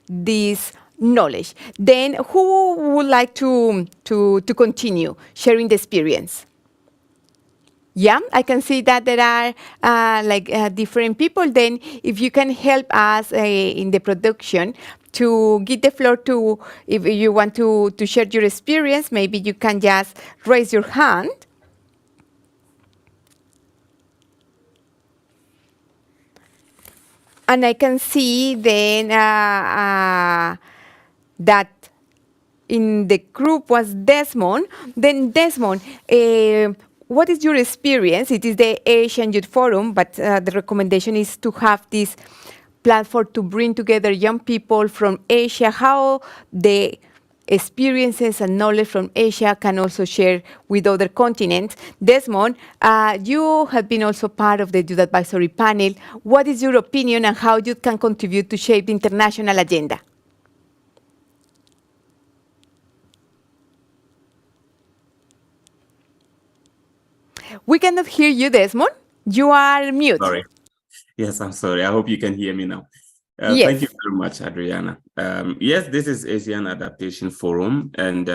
this knowledge. Then who would like to continue sharing the experience? Yeah, I can see that there are different people. Then if you can help us in the production to give the floor to, if you want to share your experience, maybe you can just raise your hand. And I can see then that in the group was Desmond. Then Desmond, what is your experience? It is the Asian Youth Forum, but the recommendation is to have this platform to bring together young people from Asia. How the experiences and knowledge from Asia can also share with other continents. Desmond, you have been also part of the Youth Advisory Panel. What is your opinion on how youth can contribute to shape the international agenda? We cannot hear you, Desmond. You are mute. Sorry. Yes, I'm sorry. I hope you can hear me now. Yes. Thank you very much, Adriana. Yes, this is Asian Adaptation Forum, and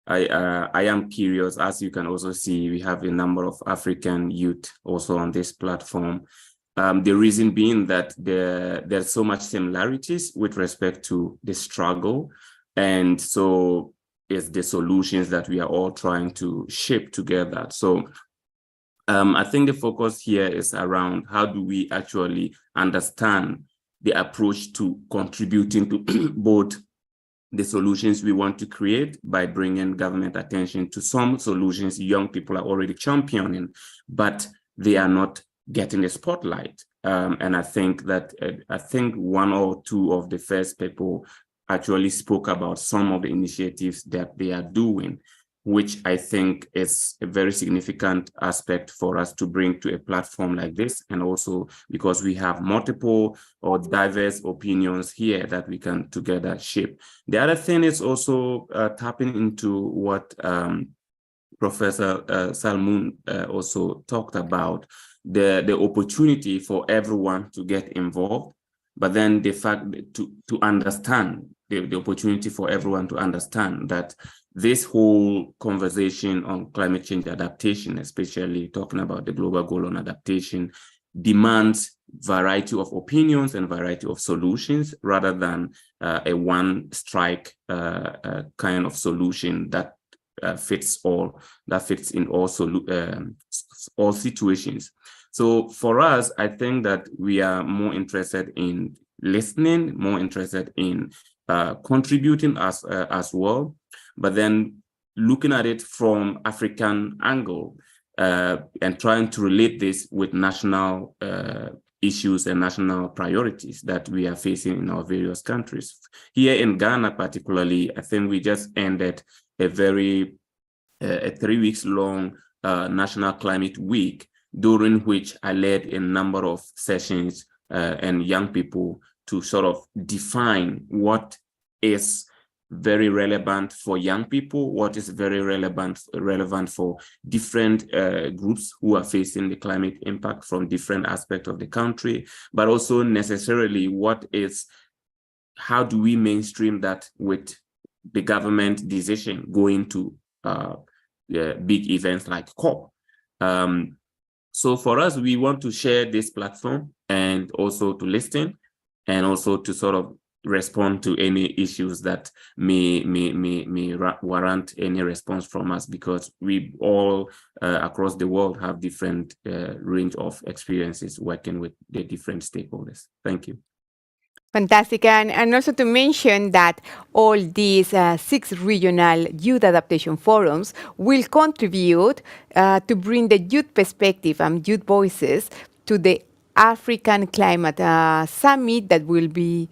I am curious. As you can also see, we have a number of African youth also on this platform. The reason being that there's so much similarities with respect to the struggle, and so it's the solutions that we are all trying to shape together. So I think the focus here is around how do we actually understand the approach to contributing to both the solutions we want to create by bringing government attention to some solutions young people are already championing, but they are not getting the spotlight. And I think that one or two of the first people actually spoke about some of the initiatives that they are doing, which I think is a very significant aspect for us to bring to a platform like this. And also because we have multiple or diverse opinions here that we can together shape. The other thing is also tapping into what Professor Salmoon also talked about, the opportunity for everyone to get involved, but then the fact to understand, the opportunity for everyone to understand that this whole conversation on climate change adaptation, especially talking about the global goal on adaptation, demands variety of opinions and variety of solutions rather than a one strike kind of solution that fits all, that fits in all situations. So for us, I think that we are more interested in listening, more interested in contributing as well, but then looking at it from African angle and trying to relate this with national issues and national priorities that we are facing in our various countries. Here in Ghana, particularly, I think we just ended a 3 weeks long National Climate Week, during which I led a number of sessions and young people to sort of define what is very relevant for young people, what is very relevant for different groups who are facing the climate impact from different aspects of the country, but also necessarily how do we mainstream that with the government decision going to big events like COP. So for us, we want to share this platform and also to listen and also to sort of respond to any issues that may warrant any response from us, because we all across the world have different range of experiences working with the different stakeholders. Thank you. Fantastic. And also to mention that all these 6 regional youth adaptation forums will contribute to bring the youth perspective and youth voices to the African Climate Summit that will be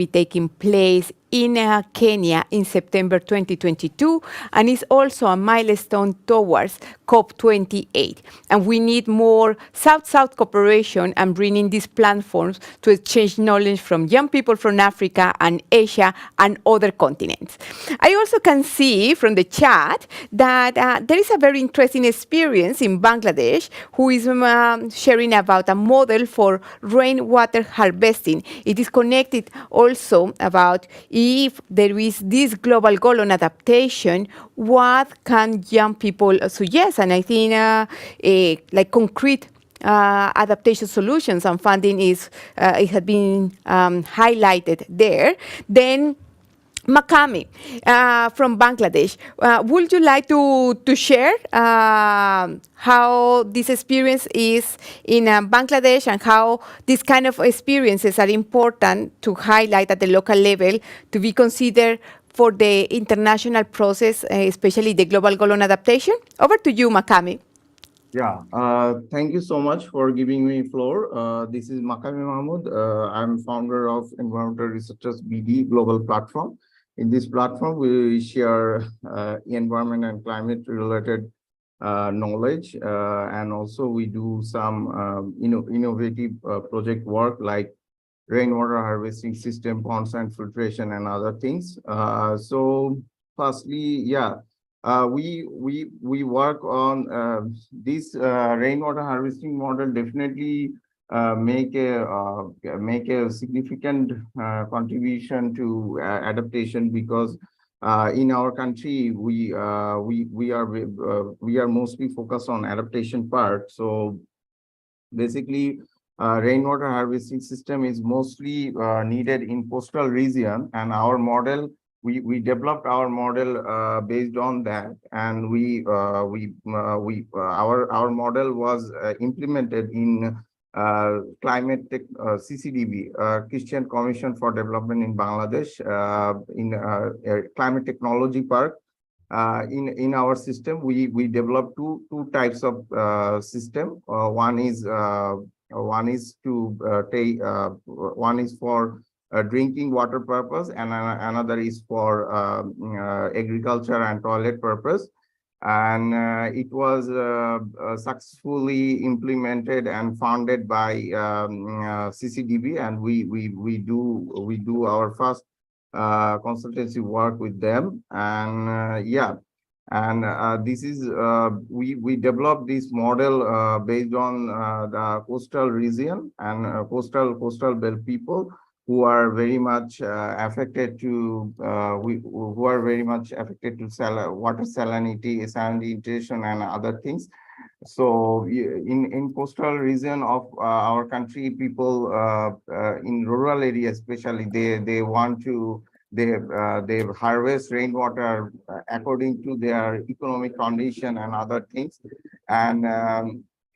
taking place in Kenya in September 2022, and is also a milestone towards COP28. And we need more South-South cooperation and bringing these platforms to exchange knowledge from young people from Africa and Asia and other continents. I also can see from the chat that there is a very interesting experience in Bangladesh who is sharing about a model for rainwater harvesting. It is connected also about if there is this global goal on adaptation, what can young people suggest? And I think like concrete adaptation solutions and funding it has been highlighted there. Then Makami, from Bangladesh, would you like to share how this experience is in Bangladesh and how these kind of experiences are important to highlight at the local level to be considered for the international process, especially the global goal on adaptation? Over to you, Makami. Yeah, thank you so much for giving me floor. This is Makami Mahmood. I'm founder of Environmental Researchers BD Global Platform. In this platform, we share environment and climate related knowledge, and also we do some innovative project work like rainwater harvesting system, ponds and filtration and other things. So firstly, yeah, we work on this rainwater harvesting model. Definitely make a significant contribution to adaptation, because in our country we are mostly focused on adaptation part. So basically, rainwater harvesting system is mostly needed in coastal region, and our model, we developed our model based on that, and our model was implemented in climate tech, CCDB, Christian Commission for Development in Bangladesh, in climate technology park. In our system, we developed two types of system. One is for drinking water purpose, and another is for agriculture and toilet purpose. And it was successfully implemented and funded by CCDB, and we do our first consultancy work with them. And yeah, and this is we developed this model based on the coastal region and coastal belt people who are very much affected to water salinity and other things. So in coastal region of our country, people in rural areas especially, they want to they harvest rainwater according to their economic condition and other things. And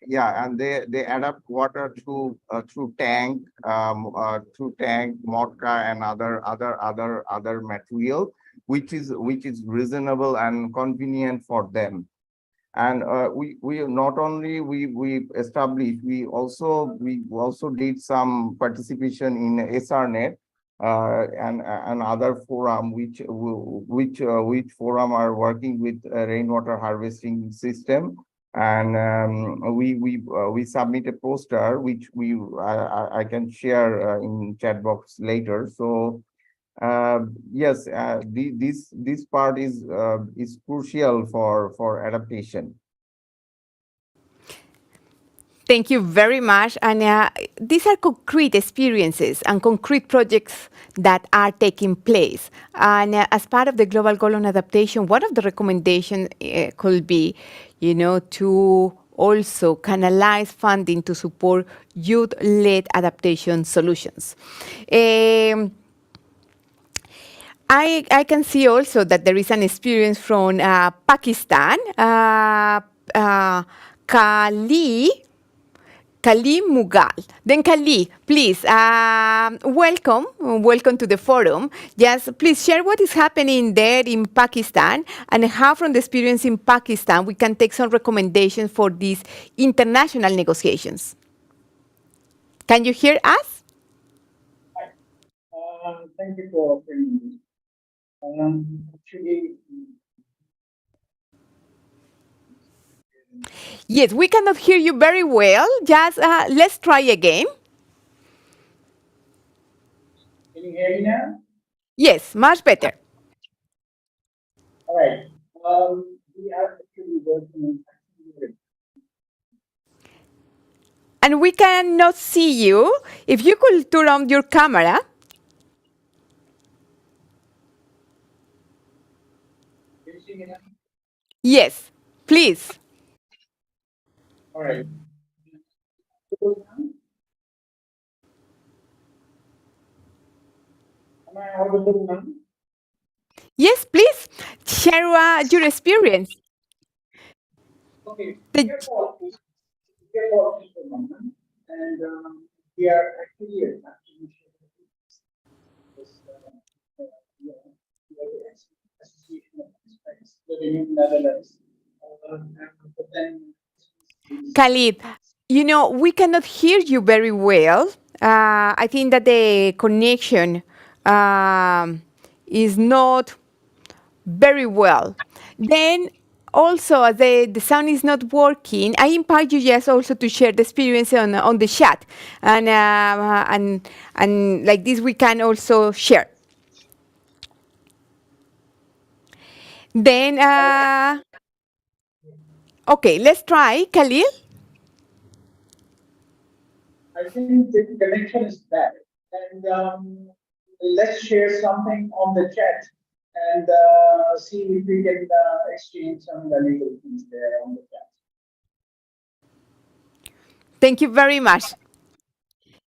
yeah, and they adapt water through tank, mortar and other material, which is reasonable and convenient for them. And we not only we established, we also did some participation in SRNet and other forum, which forum are working with rainwater harvesting system. And we submit a poster which I can share in chat box later. So yes, this part is crucial for adaptation. Thank you very much. And these are concrete experiences and concrete projects that are taking place. And as part of the global goal on adaptation, one of the recommendations could be, to also canalize funding to support youth-led adaptation solutions. I can see also that there is an experience from Pakistan. Kali Mughal. Then Kali, please, welcome to the forum. Just please share what is happening there in Pakistan and how from the experience in Pakistan we can take some recommendations for these international negotiations. Can you hear us? Thank you for offering this. Actually, yes, we cannot hear you very well. Just let's try again. Can you hear me now? Yes, much better. All right. We are actually working on. And we cannot see you. If you could turn on your camera. Can you see me now? Yes, please. All right. Am I audible now? Yes, please share your experience. Okay, The- we are policy for moment, and we are actually a this, yeah, we are the association of experts living in Netherlands. But then Khalid, we cannot hear you very well. I think that the connection is not very well. Then also, as the sound is not working, I invite you just also to share the experience on the chat, and like this we can also share. Then, okay, let's try, Khalil. I think the connection is bad. And let's share something on the chat and see if we can exchange some valuable things there on the chat. Thank you very much.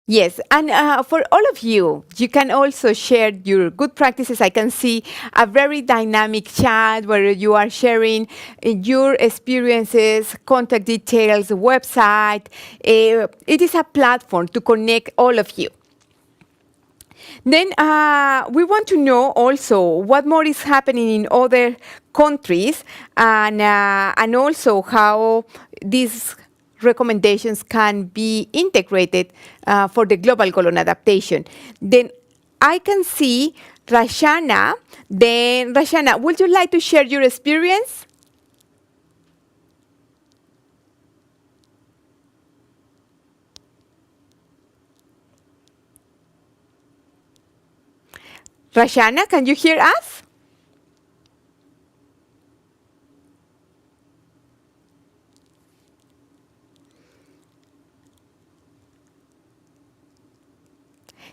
Yes, and for all of you, you can also share your good practices. I can see a very dynamic chat where you are sharing your experiences, contact details, website. It is a platform to connect all of you. Then we want to know also what more is happening in other countries, and also how these recommendations can be integrated for the global goal on adaptation. Then I can see Rashana. Then Rashana, would you like to share your experience? Rashana, can you hear us?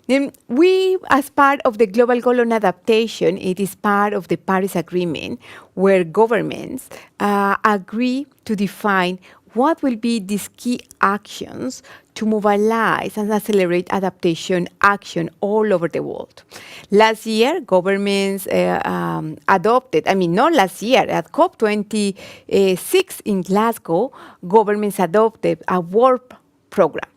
Then we, as part of the Global Goal on Adaptation, it is part of the Paris Agreement, where governments agree to define what will be these key actions to mobilize and accelerate adaptation action all over the world. Last year, governments adopted, not last year, at COP26 in Glasgow, governments adopted a work program.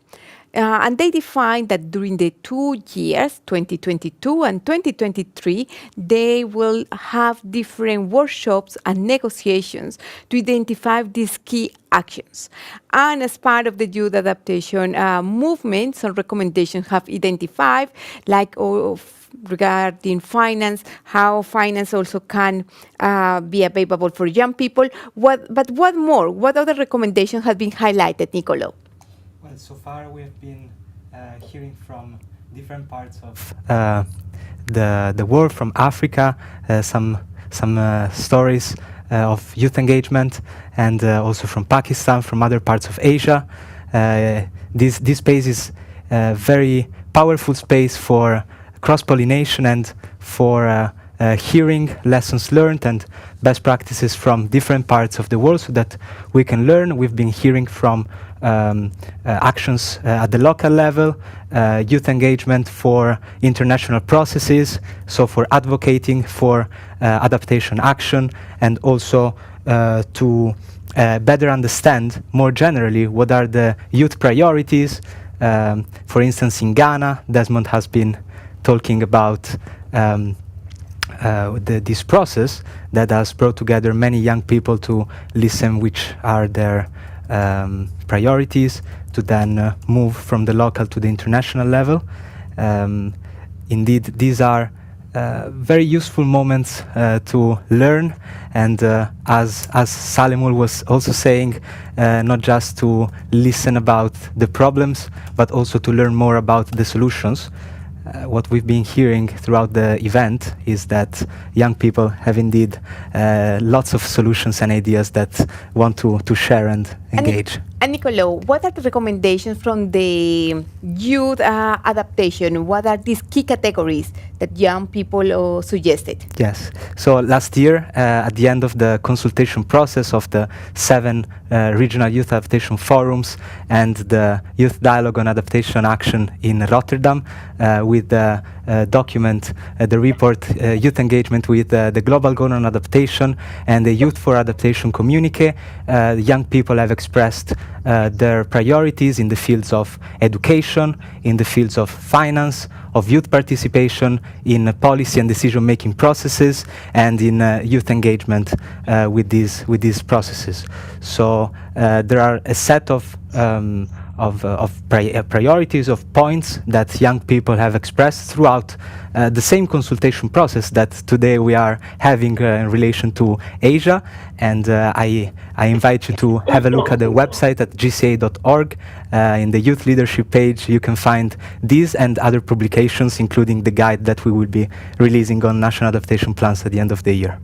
And they defined that during the 2 years, 2022 and 2023, they will have different workshops and negotiations to identify these key actions. And as part of the youth adaptation movement, some recommendations have identified, like regarding finance, how finance also can be available for young people. But what more? What other recommendations have been highlighted, Nicolo? Well, so far we have been hearing from different parts of the world, from Africa, some stories of youth engagement, and also from Pakistan, from other parts of Asia. This space is a very powerful space for cross-pollination and for hearing lessons learned and best practices from different parts of the world so that we can learn. We've been hearing from actions at the local level, youth engagement for international processes, so for advocating for adaptation action, and also to better understand more generally what are the youth priorities. For instance, in Ghana, Desmond has been talking about this process that has brought together many young people to listen which are their priorities, to then move from the local to the international level. Indeed, these are very useful moments to learn, and as Salimul was also saying, not just to listen about the problems, but also to learn more about the solutions. What we've been hearing throughout the event is that young people have indeed lots of solutions and ideas that want to share and engage. And Nicolo, what are the recommendations from the youth adaptation? What are these key categories that young people suggested? Yes. So last year, at the end of the consultation process of the 7 regional youth adaptation forums and the youth dialogue on adaptation action in Rotterdam, with the document, the report, Youth Engagement with the Global Goal on Adaptation and the Youth for Adaptation communique, young people have expressed their priorities in the fields of education, in the fields of finance, of youth participation in policy and decision-making processes, and in youth engagement with these processes. So there are a set of priorities, of points that young people have expressed throughout the same consultation process that today we are having in relation to Asia. And I invite you to have a look at the website at gca.org. In the youth leadership page, you can find these and other publications, including the guide that we will be releasing on national adaptation plans at the end of the year.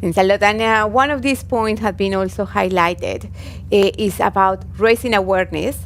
Thanks a lot. And one of these points has been also highlighted is about raising awareness,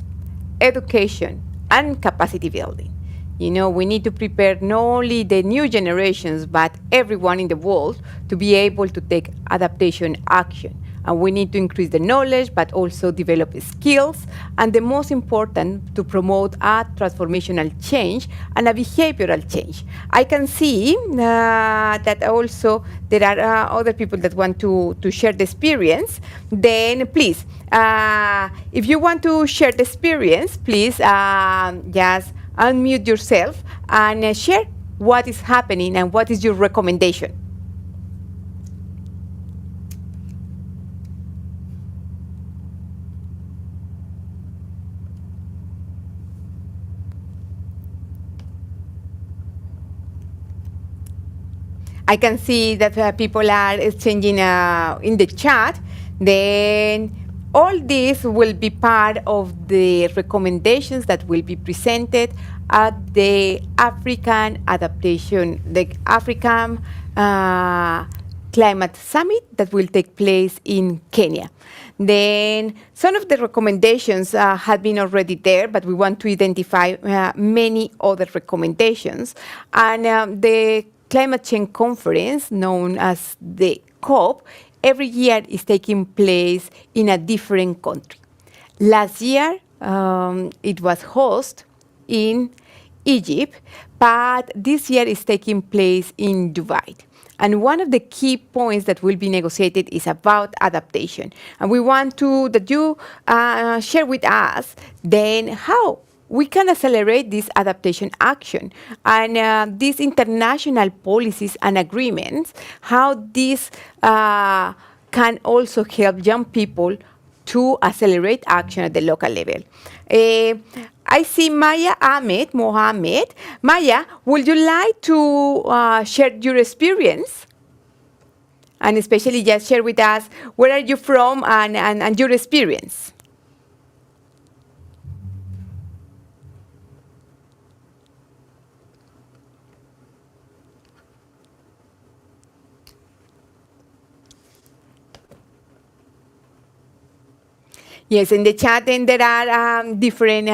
education, and capacity building. You know, we need to prepare not only the new generations, but everyone in the world to be able to take adaptation action. And we need to increase the knowledge, but also develop skills. And the most important, to promote a transformational change and a behavioral change. I can see that also there are other people that want to share the experience. Then please, if you want to share the experience, please just unmute yourself and share what is happening and what is your recommendation. I can see that people are exchanging in the chat. Then all this will be part of the recommendations that will be presented at the African Adaptation, the African Climate Summit that will take place in Kenya. Then some of the recommendations have been already there, but we want to identify many other recommendations. And the Climate Change Conference, known as the COP, every year is taking place in a different country. Last year, it was hosted in Egypt, but this year is taking place in Dubai. And one of the key points that will be negotiated is about adaptation. And we want to that you share with us then how we can accelerate this adaptation action and these international policies and agreements, how this can also help young people to accelerate action at the local level. I see Maya Mohammed. Maya, would you like to share your experience? And especially just share with us where are you from and your experience. Yes, in the chat then there are different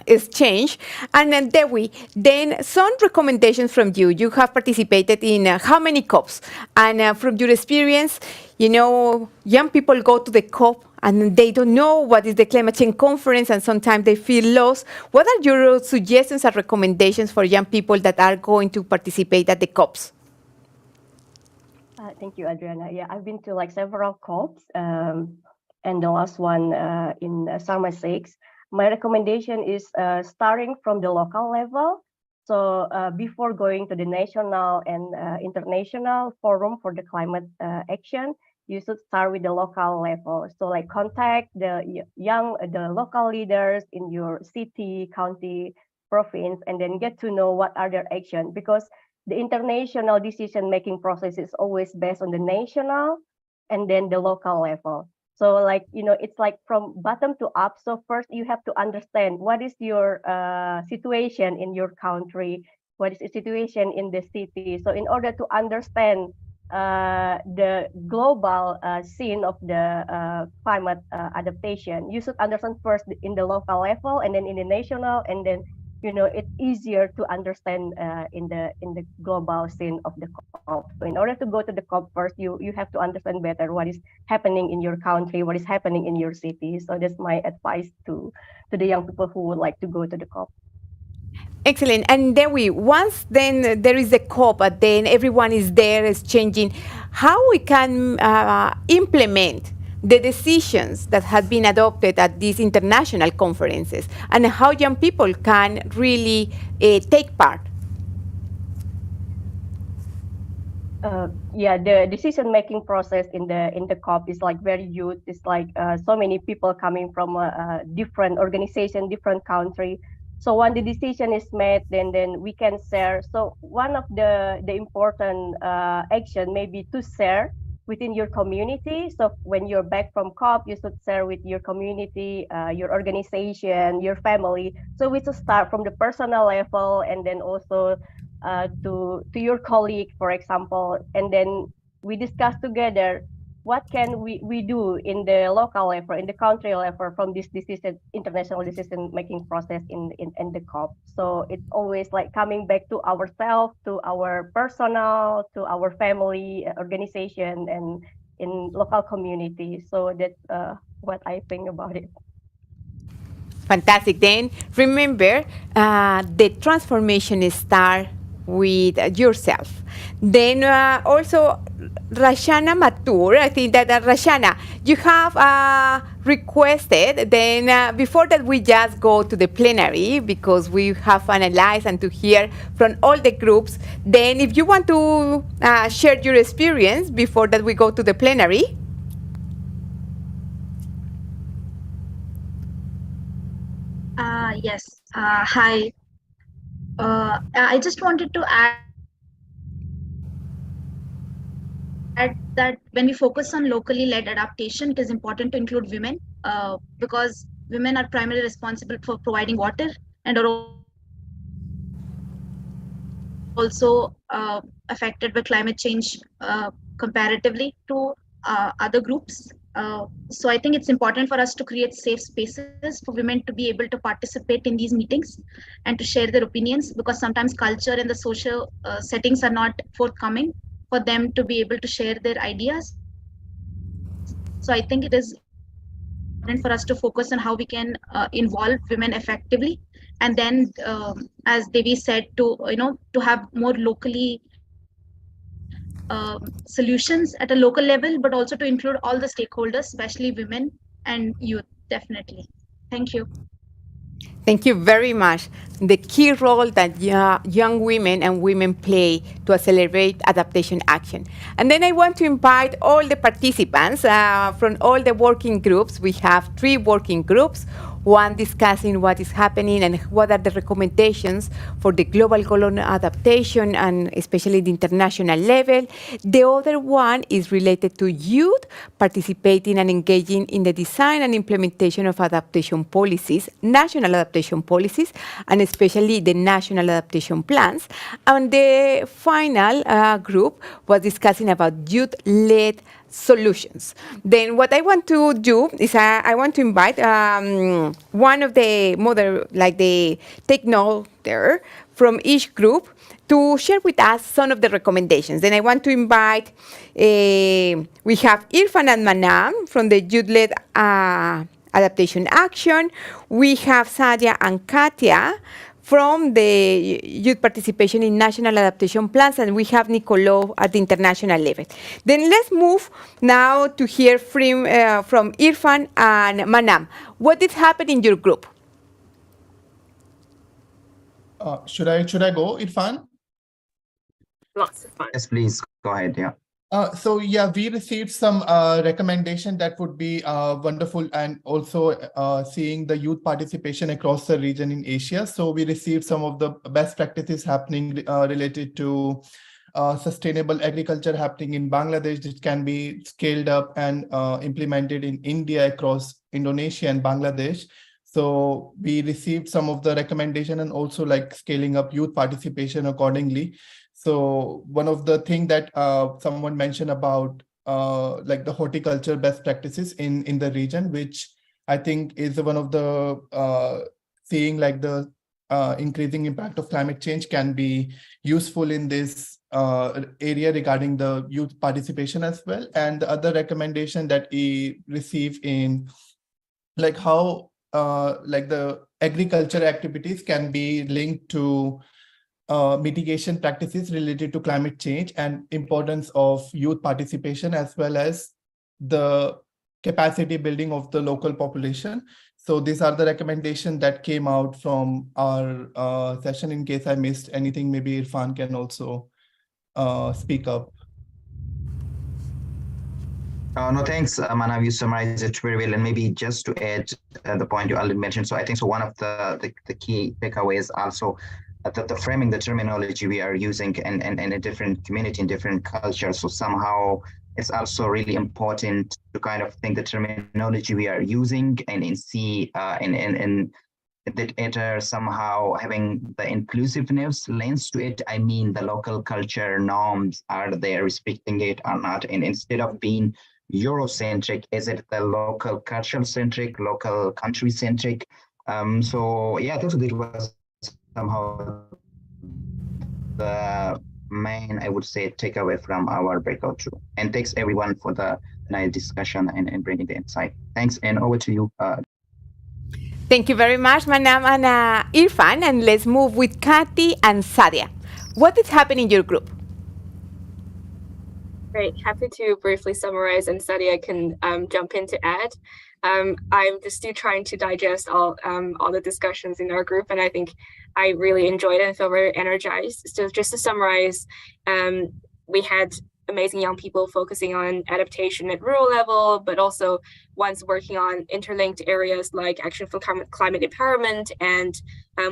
exchange. And then Dewi, then some recommendations from you. You have participated in how many COPs? And from your experience, you know, young people go to the COP and they don't know what is the climate change conference and sometimes they feel lost. What are your suggestions and recommendations for young people that are going to participate at the COPs? Thank you, Adriana. Yeah, I've been to like several COPs, and the last one in Sharm el-Sheikh. My recommendation is starting from the local level. So before going to the national and international forum for the climate action, you should start with the local level. So like contact the local leaders in your city, county, province, and then get to know what are their actions, because the international decision-making process is always based on the national and then the local level. So like, you know, it's like from bottom to up. So first you have to understand what is your situation in your country, what is the situation in the city. So in order to understand the global scene of the climate adaptation, you should understand first in the local level and then in the national and then it's easier to understand in the global scene of the COP. So in order to go to the COP first, you have to understand better what is happening in your country, what is happening in your city. So that's my advice to the young people who would like to go to the COP. Excellent. And then once then there is a COP, but then everyone is there exchanging, how we can implement the decisions that have been adopted at these international conferences, and how young people can really take part. Yeah, the decision-making process in the COP is like very huge. It's like so many people coming from a different organization, different country. So when the decision is made, then we can share. So one of the important action may be to share within your community. So when you're back from COP, you should share with your community, your organization, your family. So we should start from the personal level, and then also to your colleague, for example, and then we discuss together what can we do in the local level, in the country level, from this international decision making process in the COP. So it's always like coming back to ourselves, to our personal, to our family, organization, and in local community. So that's what I think about it. Fantastic. Then remember, the transformation starts with yourself. Then also, Rashana Matur, I think that Rashana, you have requested, then before that we just go to the plenary, because we have analyzed and to hear from all the groups. Then if you want to share your experience before that we go to the plenary. Yes. Hi. I just wanted to add that when we focus on locally led adaptation, it is important to include women because women are primarily responsible for providing water and are also affected by climate change comparatively to other groups. So I think it's important for us to create safe spaces for women to be able to participate in these meetings and to share their opinions, because sometimes culture and the social settings are not forthcoming for them to be able to share their ideas. So I think it is important for us to focus on how we can involve women effectively, and then as Devi said, to have more locally solutions at a local level, but also to include all the stakeholders, especially women and youth, definitely. Thank you. Thank you very much. The key role that young women and women play to accelerate adaptation action. And then I want to invite all the participants from all the working groups. We have 3 working groups, one discussing what is happening and what are the recommendations for the global goal on adaptation, and especially the international level. The other one is related to youth participating and engaging in the design and implementation of adaptation policies, national adaptation policies, and especially the national adaptation plans. And the final group was discussing about youth-led solutions. Then what I want to do is I want to invite one of the the take note there from each group to share with us some of the recommendations. Then I want to invite, we have Irfan and Manam from the Youth-Led Adaptation Action. We have Sadia and Katia from the youth participation in national adaptation plans, and we have Nicolo at the international level. Then let's move now to hear from Irfan and Manam. What did happen in your group? Should I go, Irfan? Lots of fun. Yes, please go ahead. Yeah. So yeah, we received some recommendation that would be wonderful, and also seeing the youth participation across the region in Asia. So we received some of the best practices happening related to sustainable agriculture happening in Bangladesh, which can be scaled up and implemented in India, across Indonesia and Bangladesh. So we received some of the recommendation, and also like scaling up youth participation accordingly. So one of the things that someone mentioned about like the horticulture best practices in the region, which I think is one of the seeing like the increasing impact of climate change can be useful in this area regarding the youth participation as well. And the other recommendation that we receive in like how like the agriculture activities can be linked to mitigation practices related to climate change and importance of youth participation, as well as the capacity building of the local population. So these are the recommendations that came out from our session. In case I missed anything, maybe Irfan can also speak up. No, thanks, Manav. You summarized it very well. And maybe just to add the point you already mentioned. So I think so one of the key takeaways also that the framing, the terminology we are using in a different community, in different cultures. So somehow it's also really important to kind of think the terminology we are using and see in that it are somehow having the inclusiveness lens to it. I mean, the local culture norms, are they respecting it or not? And instead of being Eurocentric, is it the local cultural centric, local country centric? So yeah, that was somehow the main, I would say, takeaway from our breakout room. And thanks everyone for the nice discussion and bringing the insight. Thanks, and over to you. Thank you very much, Manav and Irfan. And let's move with Kathy and Sadia. What is happening in your group? Great, happy to briefly summarize, and Sadia can jump in to add. I'm just still trying to digest all the discussions in our group, and I think I really enjoyed it and feel very energized. So just to summarize, we had amazing young people focusing on adaptation at rural level, but also ones working on interlinked areas like action for climate empowerment and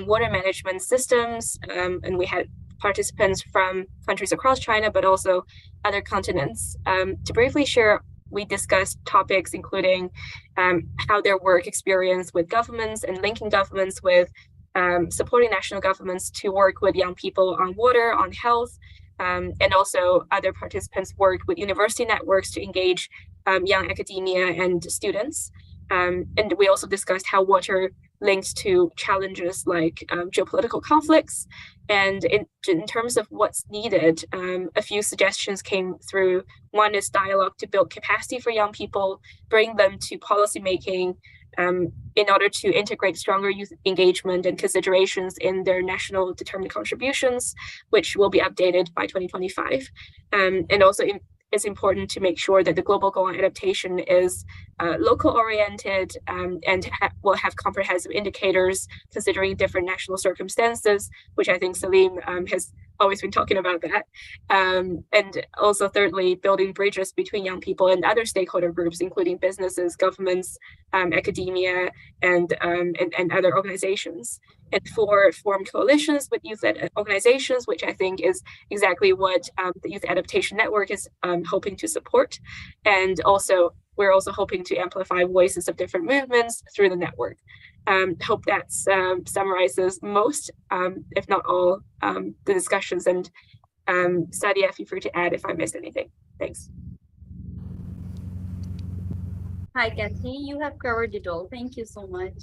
water management systems. And we had participants from countries across China, but also other continents. To briefly share, we discussed topics including how their work experience with governments and linking governments with supporting national governments to work with young people on water, on health, and also other participants worked with university networks to engage young academia and students. And we also discussed how water links to challenges like geopolitical conflicts. And in terms of what's needed, a few suggestions came through. One is dialogue to build capacity for young people, bring them to policymaking in order to integrate stronger youth engagement and considerations in their national determined contributions, which will be updated by 2025. And also it's important to make sure that the global goal on adaptation is local oriented and will have comprehensive indicators considering different national circumstances, which I think Salim has always been talking about that. And also thirdly, building bridges between young people and other stakeholder groups, including businesses, governments, academia, and other organizations. And four, form coalitions with youth organizations, which I think is exactly what the Youth Adaptation Network is hoping to support. And also, we're also hoping to amplify voices of different movements through the network. Hope that summarizes most, if not all, the discussions. And Sadia, feel free to add if I missed anything. Thanks. Hi, Kathy. You have covered it all. Thank you so much.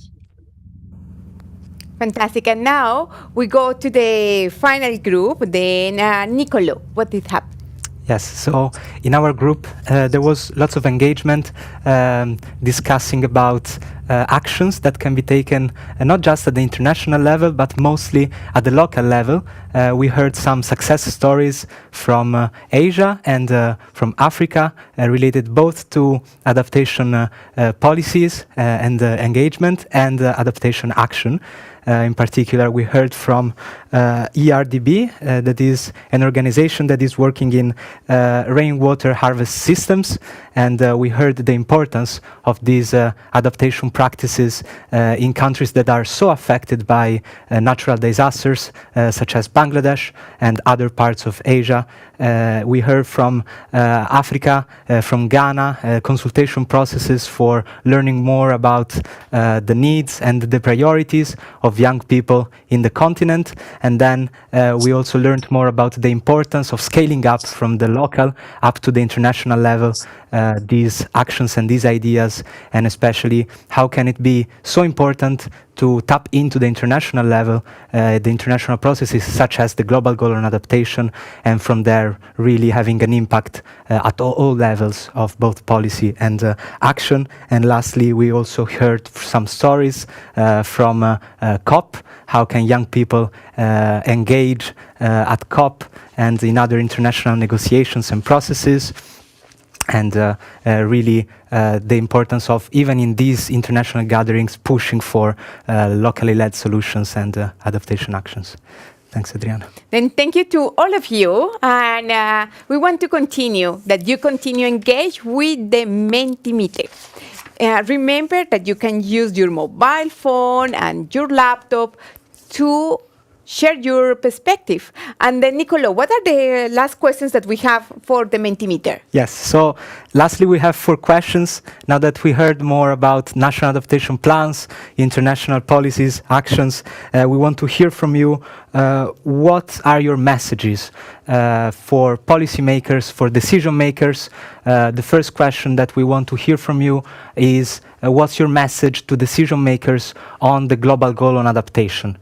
Fantastic. And now we go to the final group, then Nicolo. What did happen? Yes, so in our group, there was lots of engagement discussing about actions that can be taken not just at the international level, but mostly at the local level. We heard some success stories from Asia and from Africa related both to adaptation policies and engagement and adaptation action. In particular, we heard from ERDB, that is an organization that is working in rainwater harvest systems, and we heard the importance of these adaptation practices in countries that are so affected by natural disasters, such as Bangladesh and other parts of Asia. We heard from Africa, from Ghana, consultation processes for learning more about the needs and the priorities of young people in the continent. And then we also learned more about the importance of scaling up from the local up to the international level these actions and these ideas, and especially how how can it be so important to tap into the international level, the international processes such as the Global Goal on Adaptation, and from there really having an impact at all levels of both policy and action. And lastly, we also heard some stories from COP. How can young people engage at COP and in other international negotiations and processes? And really the importance of, even in these international gatherings, pushing for locally led solutions and adaptation actions. Thanks, Adriana. Then thank you to all of you. And we want to continue, that you continue engaged with the Mentimeter. Remember that you can use your mobile phone and your laptop to share your perspective. And then, Nicolo, what are the last questions that we have for the Mentimeter? Yes, so lastly, we have 4 questions. Now that we heard more about national adaptation plans, international policies, actions, we want to hear from you. What are your messages for policymakers, for decision makers? The first question that we want to hear from you is, what's your message to decision makers on the Global Goal on Adaptation?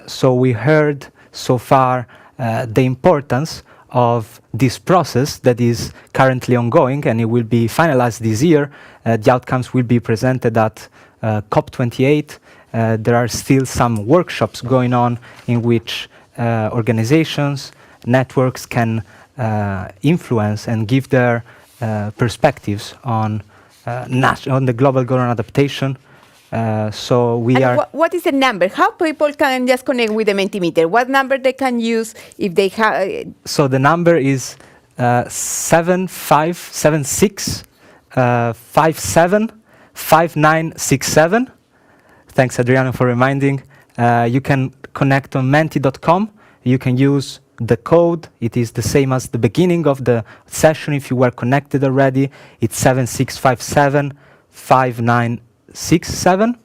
So we heard so far the importance of this process that is currently ongoing, and it will be finalized this year. The outcomes will be presented at COP28. There are still some workshops going on in which organizations, networks can influence and give their perspectives on the Global Goal on Adaptation. So we and are. What is the number? How people can just connect with the Mentimeter? What number they can use if they have? So the number is 7576 57 5967. Thanks, Adriano, for reminding. You can connect on menti.com. You can use the code. It is the same as the beginning of the session. If you were connected already, it's 7657 5967.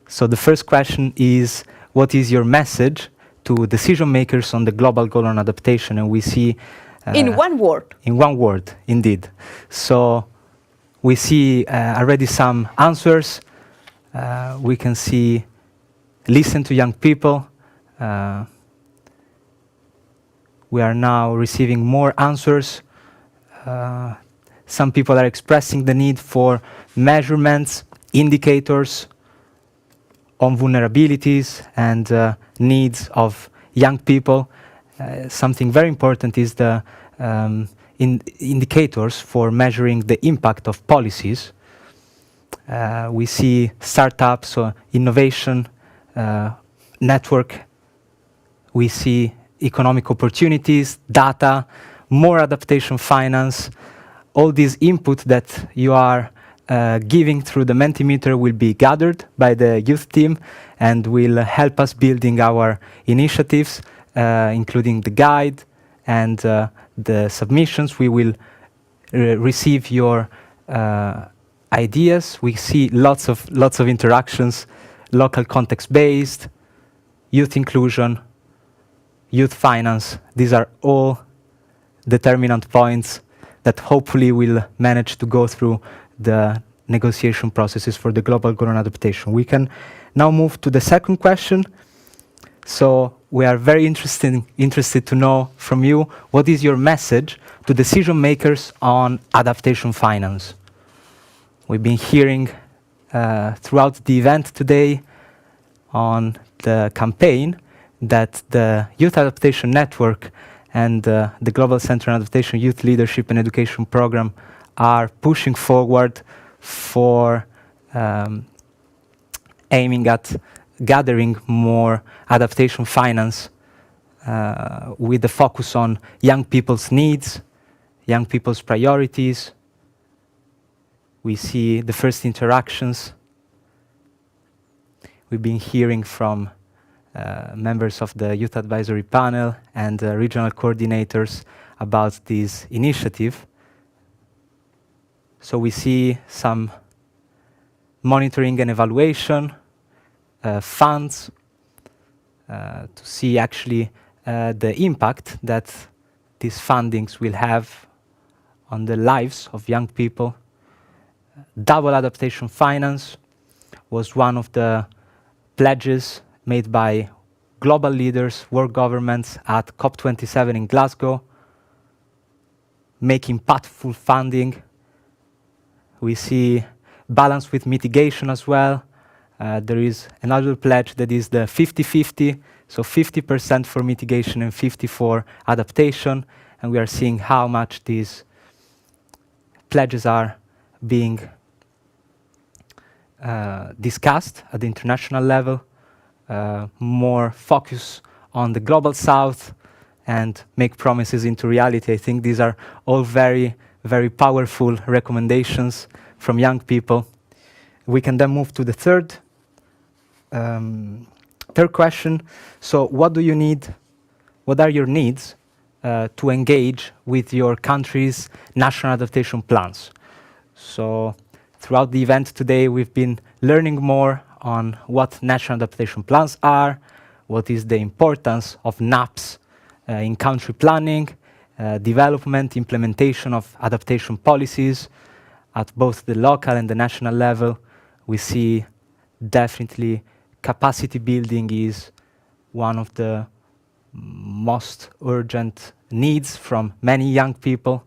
So the first question is, what is your message to decision makers on the Global Goal on Adaptation? And we see in one word. In one word, indeed. So we see already some answers. We can see listen to young people. We are now receiving more answers. Some people are expressing the need for measurements, indicators on vulnerabilities and needs of young people. Something very important is the indicators for measuring the impact of policies. We see startups, innovation, network. We see economic opportunities, data, more adaptation finance. All these input that you are giving through the Mentimeter will be gathered by the youth team and will help us building our initiatives, including the guide and the submissions. We will receive your ideas. We see lots of interactions, local context-based, youth inclusion, youth finance. These are all determinant points that hopefully will manage to go through the negotiation processes for the Global Goal on Adaptation. We can now move to the second question. So we are very interested to know from you, what is your message to decision makers on adaptation finance? We've been hearing throughout the event today on the campaign that the Youth Adaptation Network and the Global Center on Adaptation Youth Leadership and Education Program are pushing forward for aiming at gathering more adaptation finance with the focus on young people's needs, young people's priorities. We see the first interactions. We've been hearing from members of the Youth Advisory Panel and regional coordinators about this initiative. So we see some monitoring and evaluation, funds, to see actually the impact that these fundings will have on the lives of young people. double adaptation finance was one of the pledges made by global leaders, world governments at COP27 in Glasgow, make impactful funding. We see balance with mitigation as well. There is another pledge that is the 50-50, so 50% for mitigation and 50% for adaptation. And we are seeing how much these pledges are being discussed at the international level, more focus on the global south and make promises into reality. I think these are all very, very powerful recommendations from young people. We can then move to the third question. So what do you need? What are your needs to engage with your country's national adaptation plans? So throughout the event today, we've been learning more on what national adaptation plans are, what is the importance of NAPs in country planning, development, implementation of adaptation policies at both the local and the national level. We see definitely capacity building is one of the most urgent needs from many young people.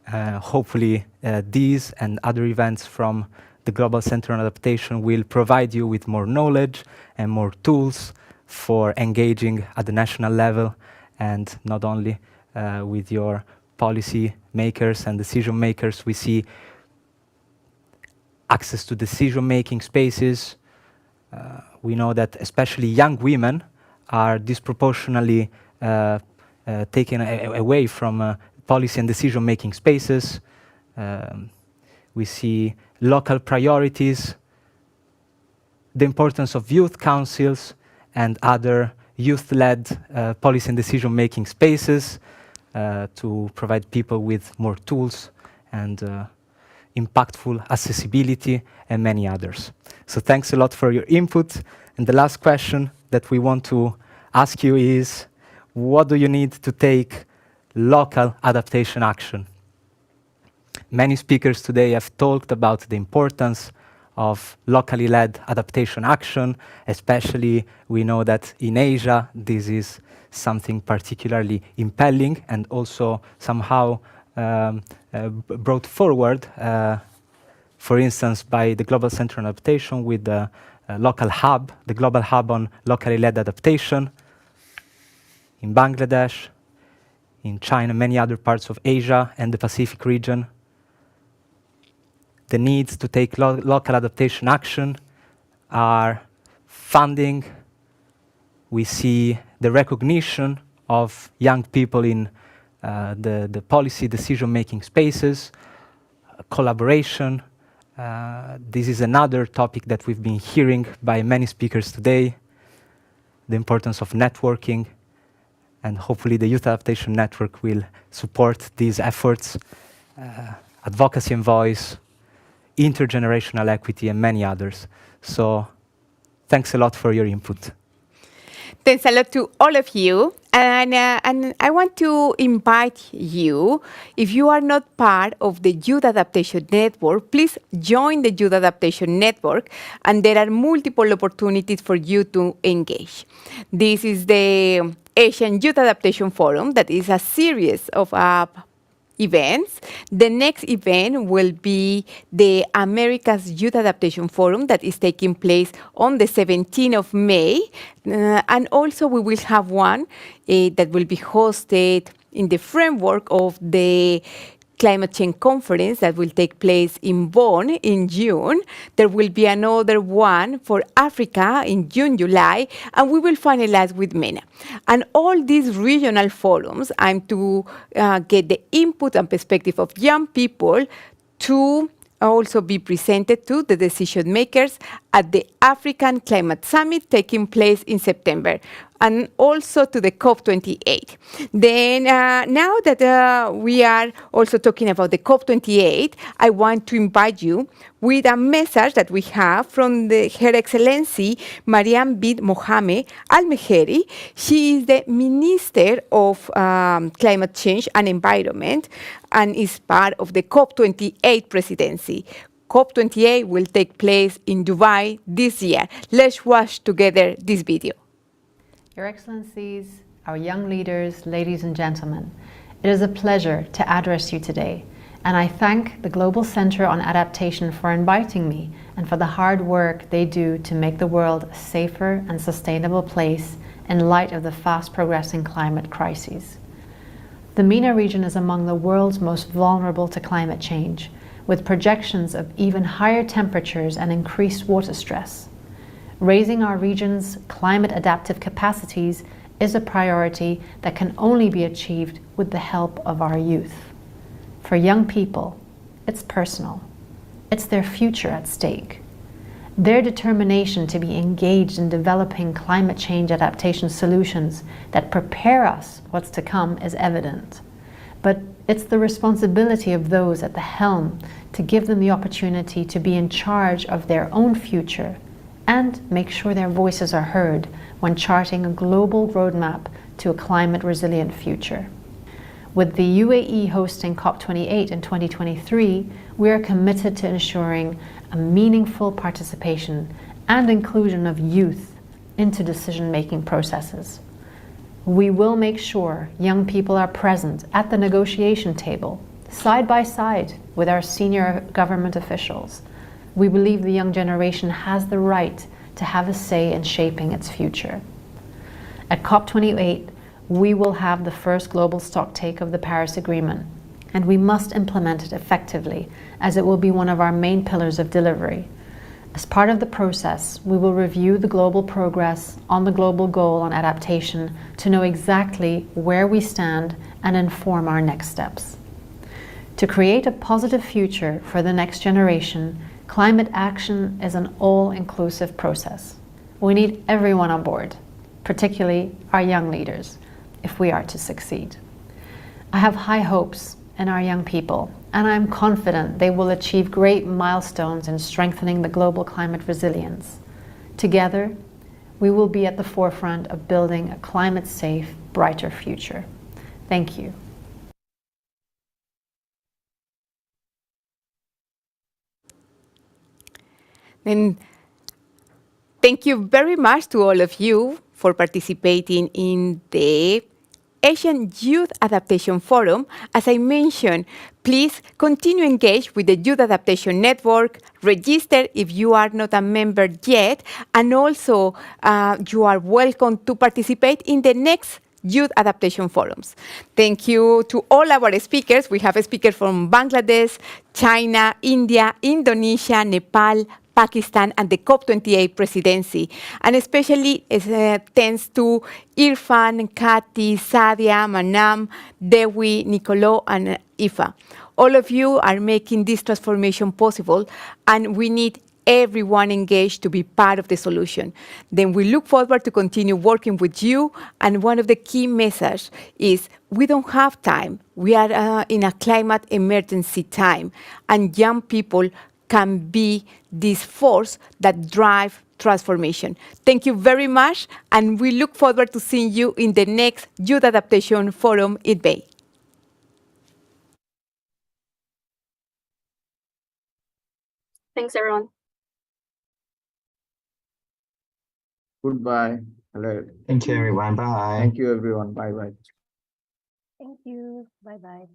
Hopefully these and other events from the Global Center on Adaptation will provide you with more knowledge and more tools for engaging at the national level, and not only with your policy makers and decision makers. We see access to decision-making spaces. We know that especially young women are disproportionately taken away from policy and decision-making spaces. We see local priorities, the importance of youth councils and other youth-led policy and decision-making spaces to provide people with more tools and impactful accessibility and many others. So thanks a lot for your input. And the last question that we want to ask you is, what do you need to take local adaptation action? Many speakers today have talked about the importance of locally led adaptation action, especially we know that in Asia this is something particularly impelling and also somehow brought forward, for instance, by the Global Center on Adaptation with the local hub, the Global Hub on Locally Led Adaptation in Bangladesh, in China, many other parts of Asia and the Pacific region. The needs to take local adaptation action are funding. We see the recognition of young people in the policy decision-making spaces, collaboration. This is another topic that we've been hearing by many speakers today, the importance of networking, and hopefully the Youth Adaptation Network will support these efforts, advocacy and voice, intergenerational equity, and many others. So thanks a lot for your input. Thanks a lot to all of you. And I want to invite you, if you are not part of the Youth Adaptation Network, please join the Youth Adaptation Network, and there are multiple opportunities for you to engage. This is the Asian Youth Adaptation Forum, that is a series of events. The next event will be the America's Youth Adaptation Forum that is taking place on the 17th of May. And also we will have one that will be hosted in the framework of the Climate Change Conference that will take place in Bonn in June. There will be another one for Africa in June, July, and we will finalize with MENA. And all these regional forums, I'm to get the input and perspective of young people to also be presented to the decision makers at the African Climate Summit taking place in September, and also to the COP28. Then now that we are also talking about the COP28, I want to invite you with a message that we have from Her Excellency Mariam bint Mohammed Al-Meheri. She is the Minister of Climate Change and Environment and is part of the COP28 presidency. COP28 will take place in Dubai this year. Let's watch together this video. Your Excellencies, our young leaders, ladies and gentlemen, it is a pleasure to address you today, and I thank the Global Center on Adaptation for inviting me and for the hard work they do to make the world a safer and sustainable place in light of the fast-progressing climate crises. The MENA region is among the world's most vulnerable to climate change, with projections of even higher temperatures and increased water stress. Raising our region's climate adaptive capacities is a priority that can only be achieved with the help of our youth. For young people, it's personal. It's their future at stake. Their determination to be engaged in developing climate change adaptation solutions that prepare us what's to come is evident. But it's the responsibility of those at the helm to give them the opportunity to be in charge of their own future and make sure their voices are heard when charting a global roadmap to a climate-resilient future. With the UAE hosting COP28 in 2023, we are committed to ensuring a meaningful participation and inclusion of youth into decision-making processes. We will make sure young people are present at the negotiation table, side by side with our senior government officials. We believe the young generation has the right to have a say in shaping its future. At COP28, we will have the first global stocktake of the Paris Agreement, and we must implement it effectively, as it will be one of our main pillars of delivery. As part of the process, we will review the global progress on the global goal on adaptation to know exactly where we stand and inform our next steps. To create a positive future for the next generation, climate action is an all-inclusive process. We need everyone on board, particularly our young leaders, if we are to succeed. I have high hopes in our young people, and I'm confident they will achieve great milestones in strengthening the global climate resilience. Together, we will be at the forefront of building a climate-safe, brighter future. Thank you. And thank you very much to all of you for participating in the Asian Youth Adaptation Forum. As I mentioned, please continue engaged with the Youth Adaptation Network, register if you are not a member yet, and also you are welcome to participate in the next Youth Adaptation Forums. Thank you to all our speakers. We have speakers from Bangladesh, China, India, Indonesia, Nepal, Pakistan, and the COP28 presidency. And especially thanks to Irfan, Kati, Sadia, Manam, Dewi, Nicolo, and Ifa. All of you are making this transformation possible, and we need everyone engaged to be part of the solution. Then we look forward to continue working with you, and one of the key messages is we don't have time. We are in a climate emergency time, and young people can be this force that drives transformation. Thank you very much, and we look forward to seeing you in the next Youth Adaptation Forum in May. Thanks, everyone. Goodbye. Hello. Thank you, everyone. Bye. Thank you, everyone. Bye-bye. Thank you. Bye-bye.